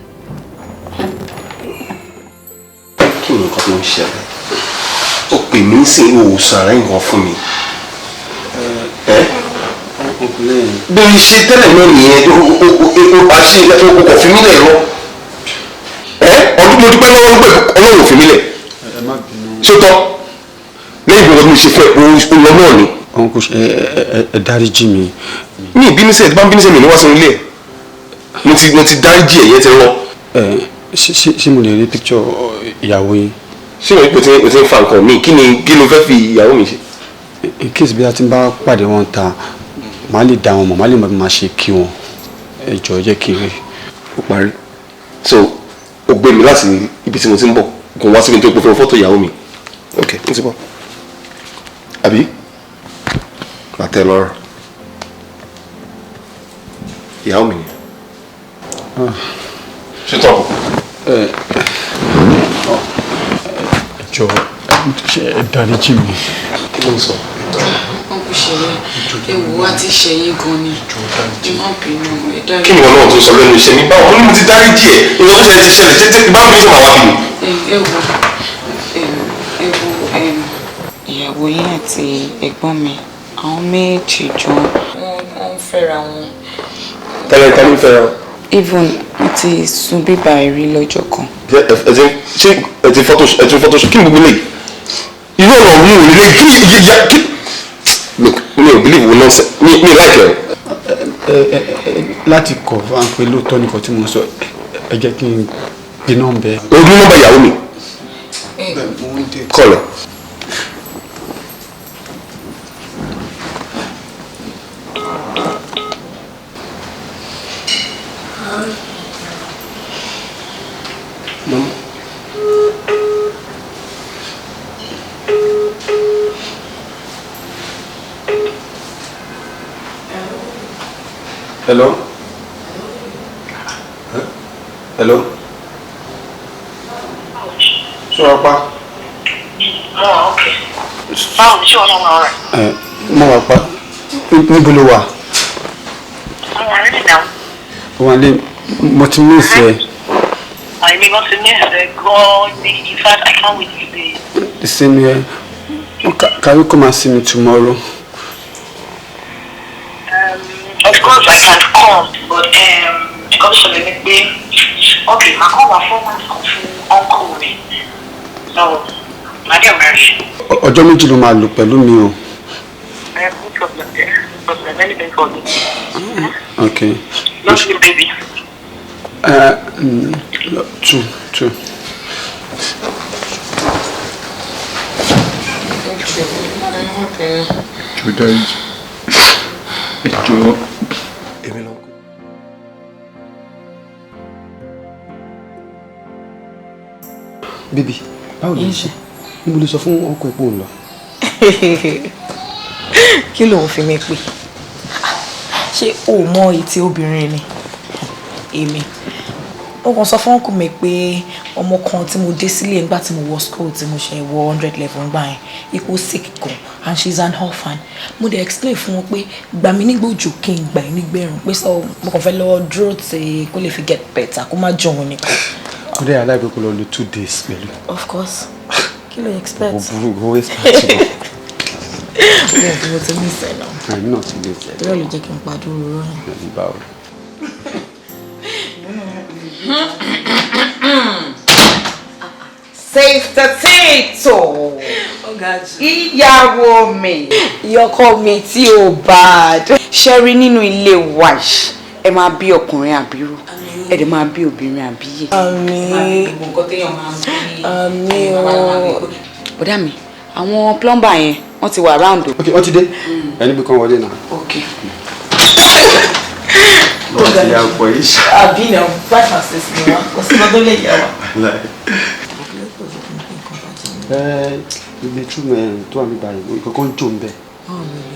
Kí ni nǹkan tó ń ṣẹlẹ̀? Ó pè mí sí ìwòsàn àrẹ nǹkan fún mi. Bí o ṣe tẹ́lẹ̀ náà nìyẹn, o kò fi mí lẹ̀ lọ. Ọdún mo dúpẹ́ lọ́wọ́ pé Ọlọ́run ò fi mí lẹ̀. Ṣé o tọ́? Lẹ́yìn ìgbà tí mo ṣe fẹ́ o lọ náà ni. Àwọn kò ṣe ẹ dáríjì mi. Mi ìbínú sẹ́yìn tí bá ń bínú sẹ́yìn mi ní wá sínú ilé ẹ̀. Mo ti dáríjì ẹ̀yẹ́ ti lọ. Ṣé mo lè rí picture ìyàwó yín? Ṣé o ti ń fa nǹkan mi? Kí ló fẹ́ fi ìyàwó mi ṣe? In case bí a ti bá pàdé wọn ta màá lè dá wọn mọ̀, màá lè máa ṣe kí wọn. Ẹ jọ̀ọ́ jẹ́ kí n rí. Ó parí. So ó gbé mi láti ibi tí mo ti ń bọ̀ kò wá síbi tó gbé fún fọ́tò ìyàwó mi. Ok, mo ti bọ̀. Àbí? Bàtẹ́ lọ́rọ̀. Ìyàwó mi ni. Ṣé tọ́? Jọ̀ọ́ ẹ dáríjì mi. Kí ló ń sọ? Wọ́n kò ṣẹlẹ̀ ewu wá ti ṣẹ̀yìn gan ni. Ìmọ̀ bínú ẹ̀dá. Kí ni wọn náà tó sọ lẹ́nu iṣẹ́ mi? Báwo ni mo ti dáríjì ẹ̀? Ìwọ tó ṣẹlẹ̀ ti ṣẹlẹ̀ tètè bá mi sọ̀rọ̀ wá bí mi. Ìyàwó yín àti ẹ̀gbọ́n mi àwọn méjì jọ wọ́n ń fẹ́ra wọn. Tẹ́lẹ̀ ń fẹ́ra wọn. Even wọ́n ti sun bíbá ẹ̀rí lọ́jọ́ kan. Ṣé ẹ ti photoshop kí ni gbogbo lè? Irú ọ̀rọ̀ mi ò lè kí ìyá kí. Look, mi ò believe wọn nonsense mi like ẹ. Láti kọ̀ fún àwọn pé lóòótọ́ nìkan tí mo sọ ẹ jẹ́ kí n gbé nọ́mbà ẹ. O ní nọ́mbà ìyàwó mi. Kọ́lẹ̀. Mama. Hello? Hello? Ṣé wàá pa? Okay. Báwo ni ṣé wọn náà wà ọ̀rẹ́? Mo wà pa. Níbo ló wà? Àwọn ọ̀rẹ́ mi náà. Wọ́n lé mo ti miss ẹ. Àìní kan ti miss ẹ gan-an ní in fact I can't wait today. The same here. Can you come and see me tomorrow? Of course I can come, but nǹkan tó ṣẹlẹ̀ ni pé okay, màá kọ́ wà fún wọn kan fún uncle mi. So, màá dé ọ̀rẹ́. Ọjọ́ méjì ló máa lò pẹ̀lú mi o. No problem there. No problem, anything for me. Okay. Love you, baby. Two. Baby, báwo ló ń ṣe? Níbo ló sọ fún ọkọ ìpò ń lọ? Kí ló ń fi mi pè? Ṣé o mọ ìtì obìnrin ni? Èmi. Ó kàn sọ fún ọkùnrin mi pé ọmọ kan tí mo dé sílé nígbà tí mo wọ school tí mo ṣe wọ 100 level ńgbà yẹn ipò sick gan and she's an orphan. Mo dẹ̀ explain fún wọn pé gbà mí nígbà òjò kí n gbà yín nígbẹ̀rún pé sọ mo kàn fẹ́ lọ dúró tí kó lè fi get better kó má jọ̀wọ́ nìkan. Ó dẹ́ aláìpẹ́ kó lọ lo 2 days pẹ̀lú. Of course. Kí ló expect? Ó burú ó expect. Bẹ́ẹ̀ ni mo ti ní ìfẹ́ náà. Àmì náà ti lè jẹ́. Bẹ́ẹ̀ ló jẹ́ kí n padúró rọ́yìn. Ẹ̀mí báwo. Sister Tito, ìyàwó mi, ìyọkọ mi tí ó bad. Ṣé rí nínú ilé wa yìí, ẹ máa bí ọkùnrin àbírú, ẹ dẹ̀ máa bí obìnrin àbíyè. Àmín. Àmín o. Bọ̀dá mi, àwọn plumber yẹn, wọ́n ti wà around o. Okay, wọ́n ti dé. Ẹni bí kan wọlé náà. Okay. Wọ́n ti yà pọ̀ yìí ṣá. Àbí náà, 5 and 6 ni wọ́n, kò sí lọ́dún lè yẹ wa. Ilé túmọ̀ tó wà ní báyìí kankan jò ń bẹ̀.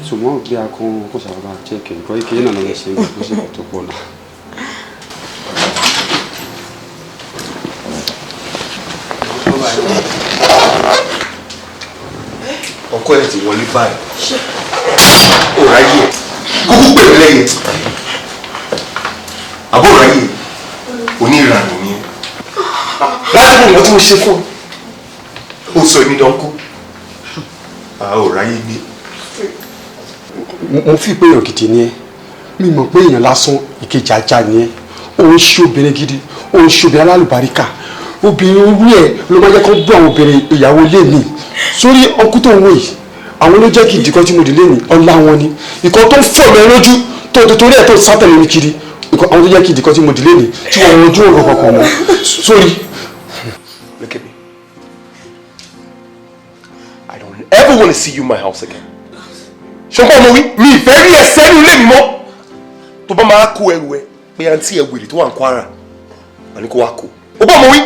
Ṣùgbọ́n bí a kó ṣàbàbà jẹ́ kẹ̀kọ́ ìkéyìn náà lọ́wọ́ ṣe é gbogbo ṣe tó pọ̀ náà. Ọkọ ẹ̀ ti wọlé báyìí. Ó ráyè ẹ̀. Kúkú pè mí lẹ́yìn. Àbó ráyè onírànù ni ẹ̀. Láti mú nǹkan tí mo ṣe fún ọ. Ó sọ èmi dán kú. Ó ráyè gbé. Mo fi pé èèyàn gidi ni ẹ. Mi mọ̀ pé èèyàn lásán ìkejì ajá ni ẹ. Ó ń ṣe obìnrin gidi. Ó ń ṣe obìnrin alálùbáríkà. Obìnrin orí ẹ̀ ló máa jẹ́ kó bú àwọn obìnrin ìyàwó ilé mi. Sórí ọkú tó ń wò yìí, àwọn ló jẹ́ kí ìdíkọ́ tí mo délé ní ọlá wọn ni. Ìkan tó ń fọ̀ mẹ́ lójú tó torí ẹ̀ tó sátẹ̀lẹ̀ mi kiri. Àwọn tó jẹ́ kí ìdíkọ́ tí mo délé ní tí wọ́n rojú òrò kankan mọ́. Sórí. Look at me. I don't ever want to see you in my house again. ṣùgbọ́n mo wí mi ìfẹ́ rí ẹsẹ̀ ní ilé mi mọ́ tó bá máa kó ẹrù ẹ pé àǹtí ẹ wèrè tó wà ń Kwara àní kó wá kó o bá mo wí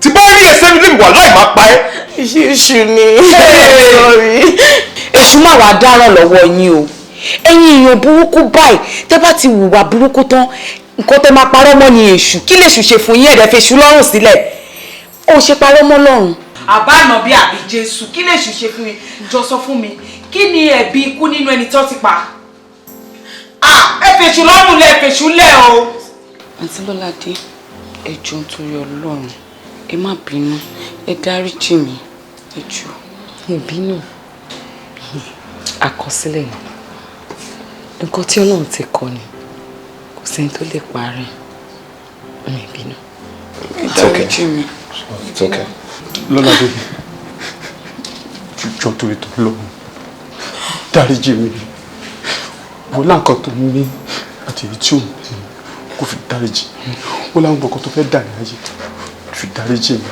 tí bá rí ẹsẹ̀ ní ilé mi wà láì máa pa ẹ́. Èṣù ni èṣù máa wà dáràn lọ́wọ́ yín o ẹ̀yin èèyàn burúkú báyìí tẹ́ bá ti hùwà burúkú tán nǹkan tẹ́ máa parọ́ mọ́ ni èṣù kí lèṣù ṣe fún yín ẹ̀rẹ́ fèṣù lọ́rùn sílẹ̀ ó ṣe parọ́ mọ́ lọ́rùn. àbáànà bí àbí Jésù kí lèṣù ṣe fún mi jọ sọ fún mi kí ni ẹ̀bi ikú nínú ẹni tó ti pa ẹ fèṣù lọ́rùn lẹ fèṣù lẹ̀ o. àǹtí Lọ́ládé ẹ jọ̀ọ́ nítorí Ọlọ́run ẹ má bínú ẹ dáríjì mí ẹ jọ̀ọ́. ìbínú àkọsílẹ̀ ni nǹkan tí Ọlọ́run ti kọ ni kò sẹ́ni tó lè parẹ́ mi ìbínú. ẹ dáríjì mí. It's okay. Lọ́ládé jọ torí tó lọ́wọ́ dáríjì mi wọ́n láǹkan tó ní àti èyí tí ò ní kò fi dáríjì wọ́n láwọn nǹkan tó fẹ́ dà ní ayé fi dáríjì mi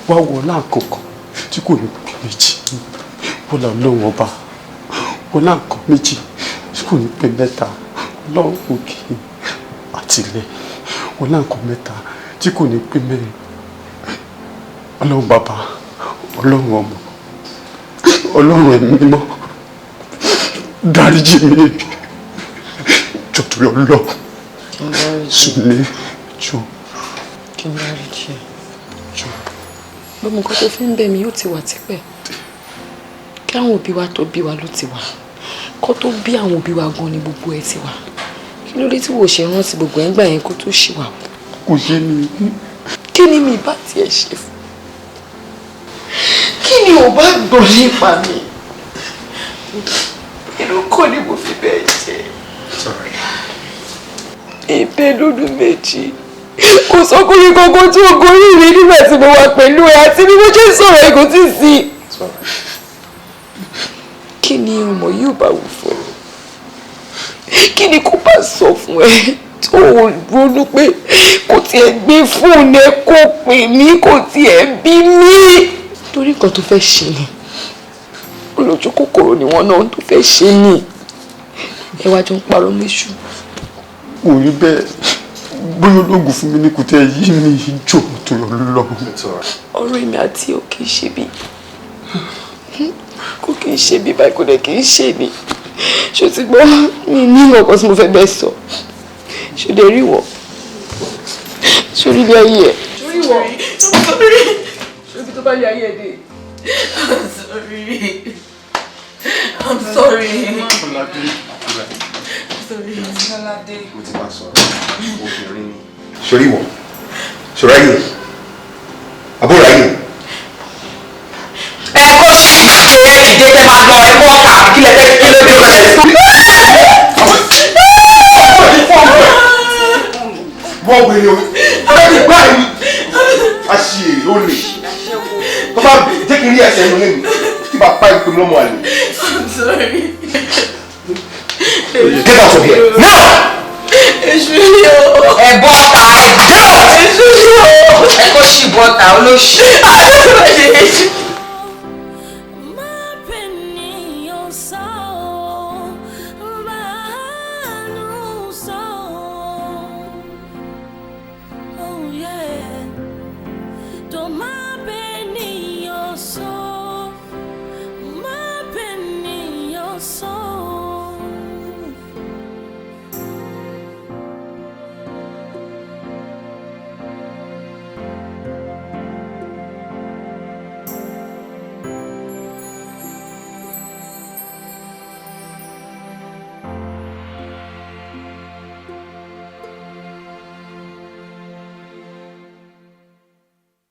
wá wọ́n láǹkan kan tí kò ní pé méjì wọ́n là lọ́wọ́ ọba wọ́n láǹkan méjì tí kò ní pé mẹ́ta lọ́wọ́ òkè àtìlẹ́ wọ́n láǹkan mẹ́ta tí kò ní pé mẹ́rin ọlọ́run bàbá ọlọ́run ọmọ ọlọ́run ẹ̀mí mímọ́ dáríjì mi jọ̀tún ọlọ́ sùnlé jọ. kí n dáríjì jọ. gbogbo nǹkan tó fi ń bẹ̀ mí yóò ti wà tipẹ́ kí àwọn òbí wa tó bí wa ló ti wà kó tó bí àwọn òbí wa gan ni gbogbo ẹ ti wà kí ló dé tí wò ṣe rántí gbogbo ẹ̀ ń gbà yẹn kó tó ṣì wà. kò yé mi. kí ni mi bá tiẹ̀ ṣe fún kí ni ò bá gbọ́ nípa mi inú kọ́ ni mo fi bẹ́ẹ̀ jẹ́ ìbẹ́ lọ́dún méjì kò sọ́kùnrin kankan tí ó gorí mi nígbà tí mo wà pẹ̀lú ẹ àti bí mo ṣe ń sọ̀rọ̀ ẹ kò tí ì sí. kí ni ọmọ yóò bá wù fún ẹ kí ni kò bá sọ fún ẹ tó ronú pé kò tiẹ̀ gbé fóònù ẹ kó pè mí kò tiẹ̀ bí mí torí nǹkan tó fẹ́ ṣe ni olójú kòkòrò ni wọ́n náà tó fẹ́ ṣe ni ẹ wá jọ ń parọ́ méṣù. kò rí bẹ́ẹ̀ bóyá ológun fún mi ní kò tẹ́ yí mi ìjọ tó yọ lọ. ọ̀rọ̀ èmi àti ò kì í ṣe bí kò kì í ṣe bí báyìí kò dẹ̀ kì í ṣe ni ṣó ti gbọ́ mi ní ọkọ̀ tí mo fẹ́ bẹ́ẹ̀ sọ ṣó dẹ̀ rí wọ ṣó rí ilé ayé ẹ̀. ṣó rí wọ ṣó ibi tó bá lé ayé ẹ̀ dé. I'm sorry. Lọ́ládé. Mo ti máa sọ̀rọ̀ obìnrin ni. Ṣorí wọ̀, ṣòro ayé, àbúrò ayé. Ẹ kó ṣì ṣe ìdè tẹ máa lọ ẹ̀kọ́ ọ̀kà kí lẹ fẹ́ kí ló dé rẹ̀. Wọ́n wèrè o, lẹ́yìn báyìí, a ṣe èrè ó lè. Tó bá jẹ́ kí n rí ẹsẹ̀ inú lẹ́nu, tí bàbá ìpè mi lọ́mọ àlè. I'm sorry. Get out of here now! Èṣù ni o. Ẹ bọ́ ọ̀tá ẹ̀. Èṣù ni o. Ẹ kó ṣì bọ́ ọ̀tá olóṣù.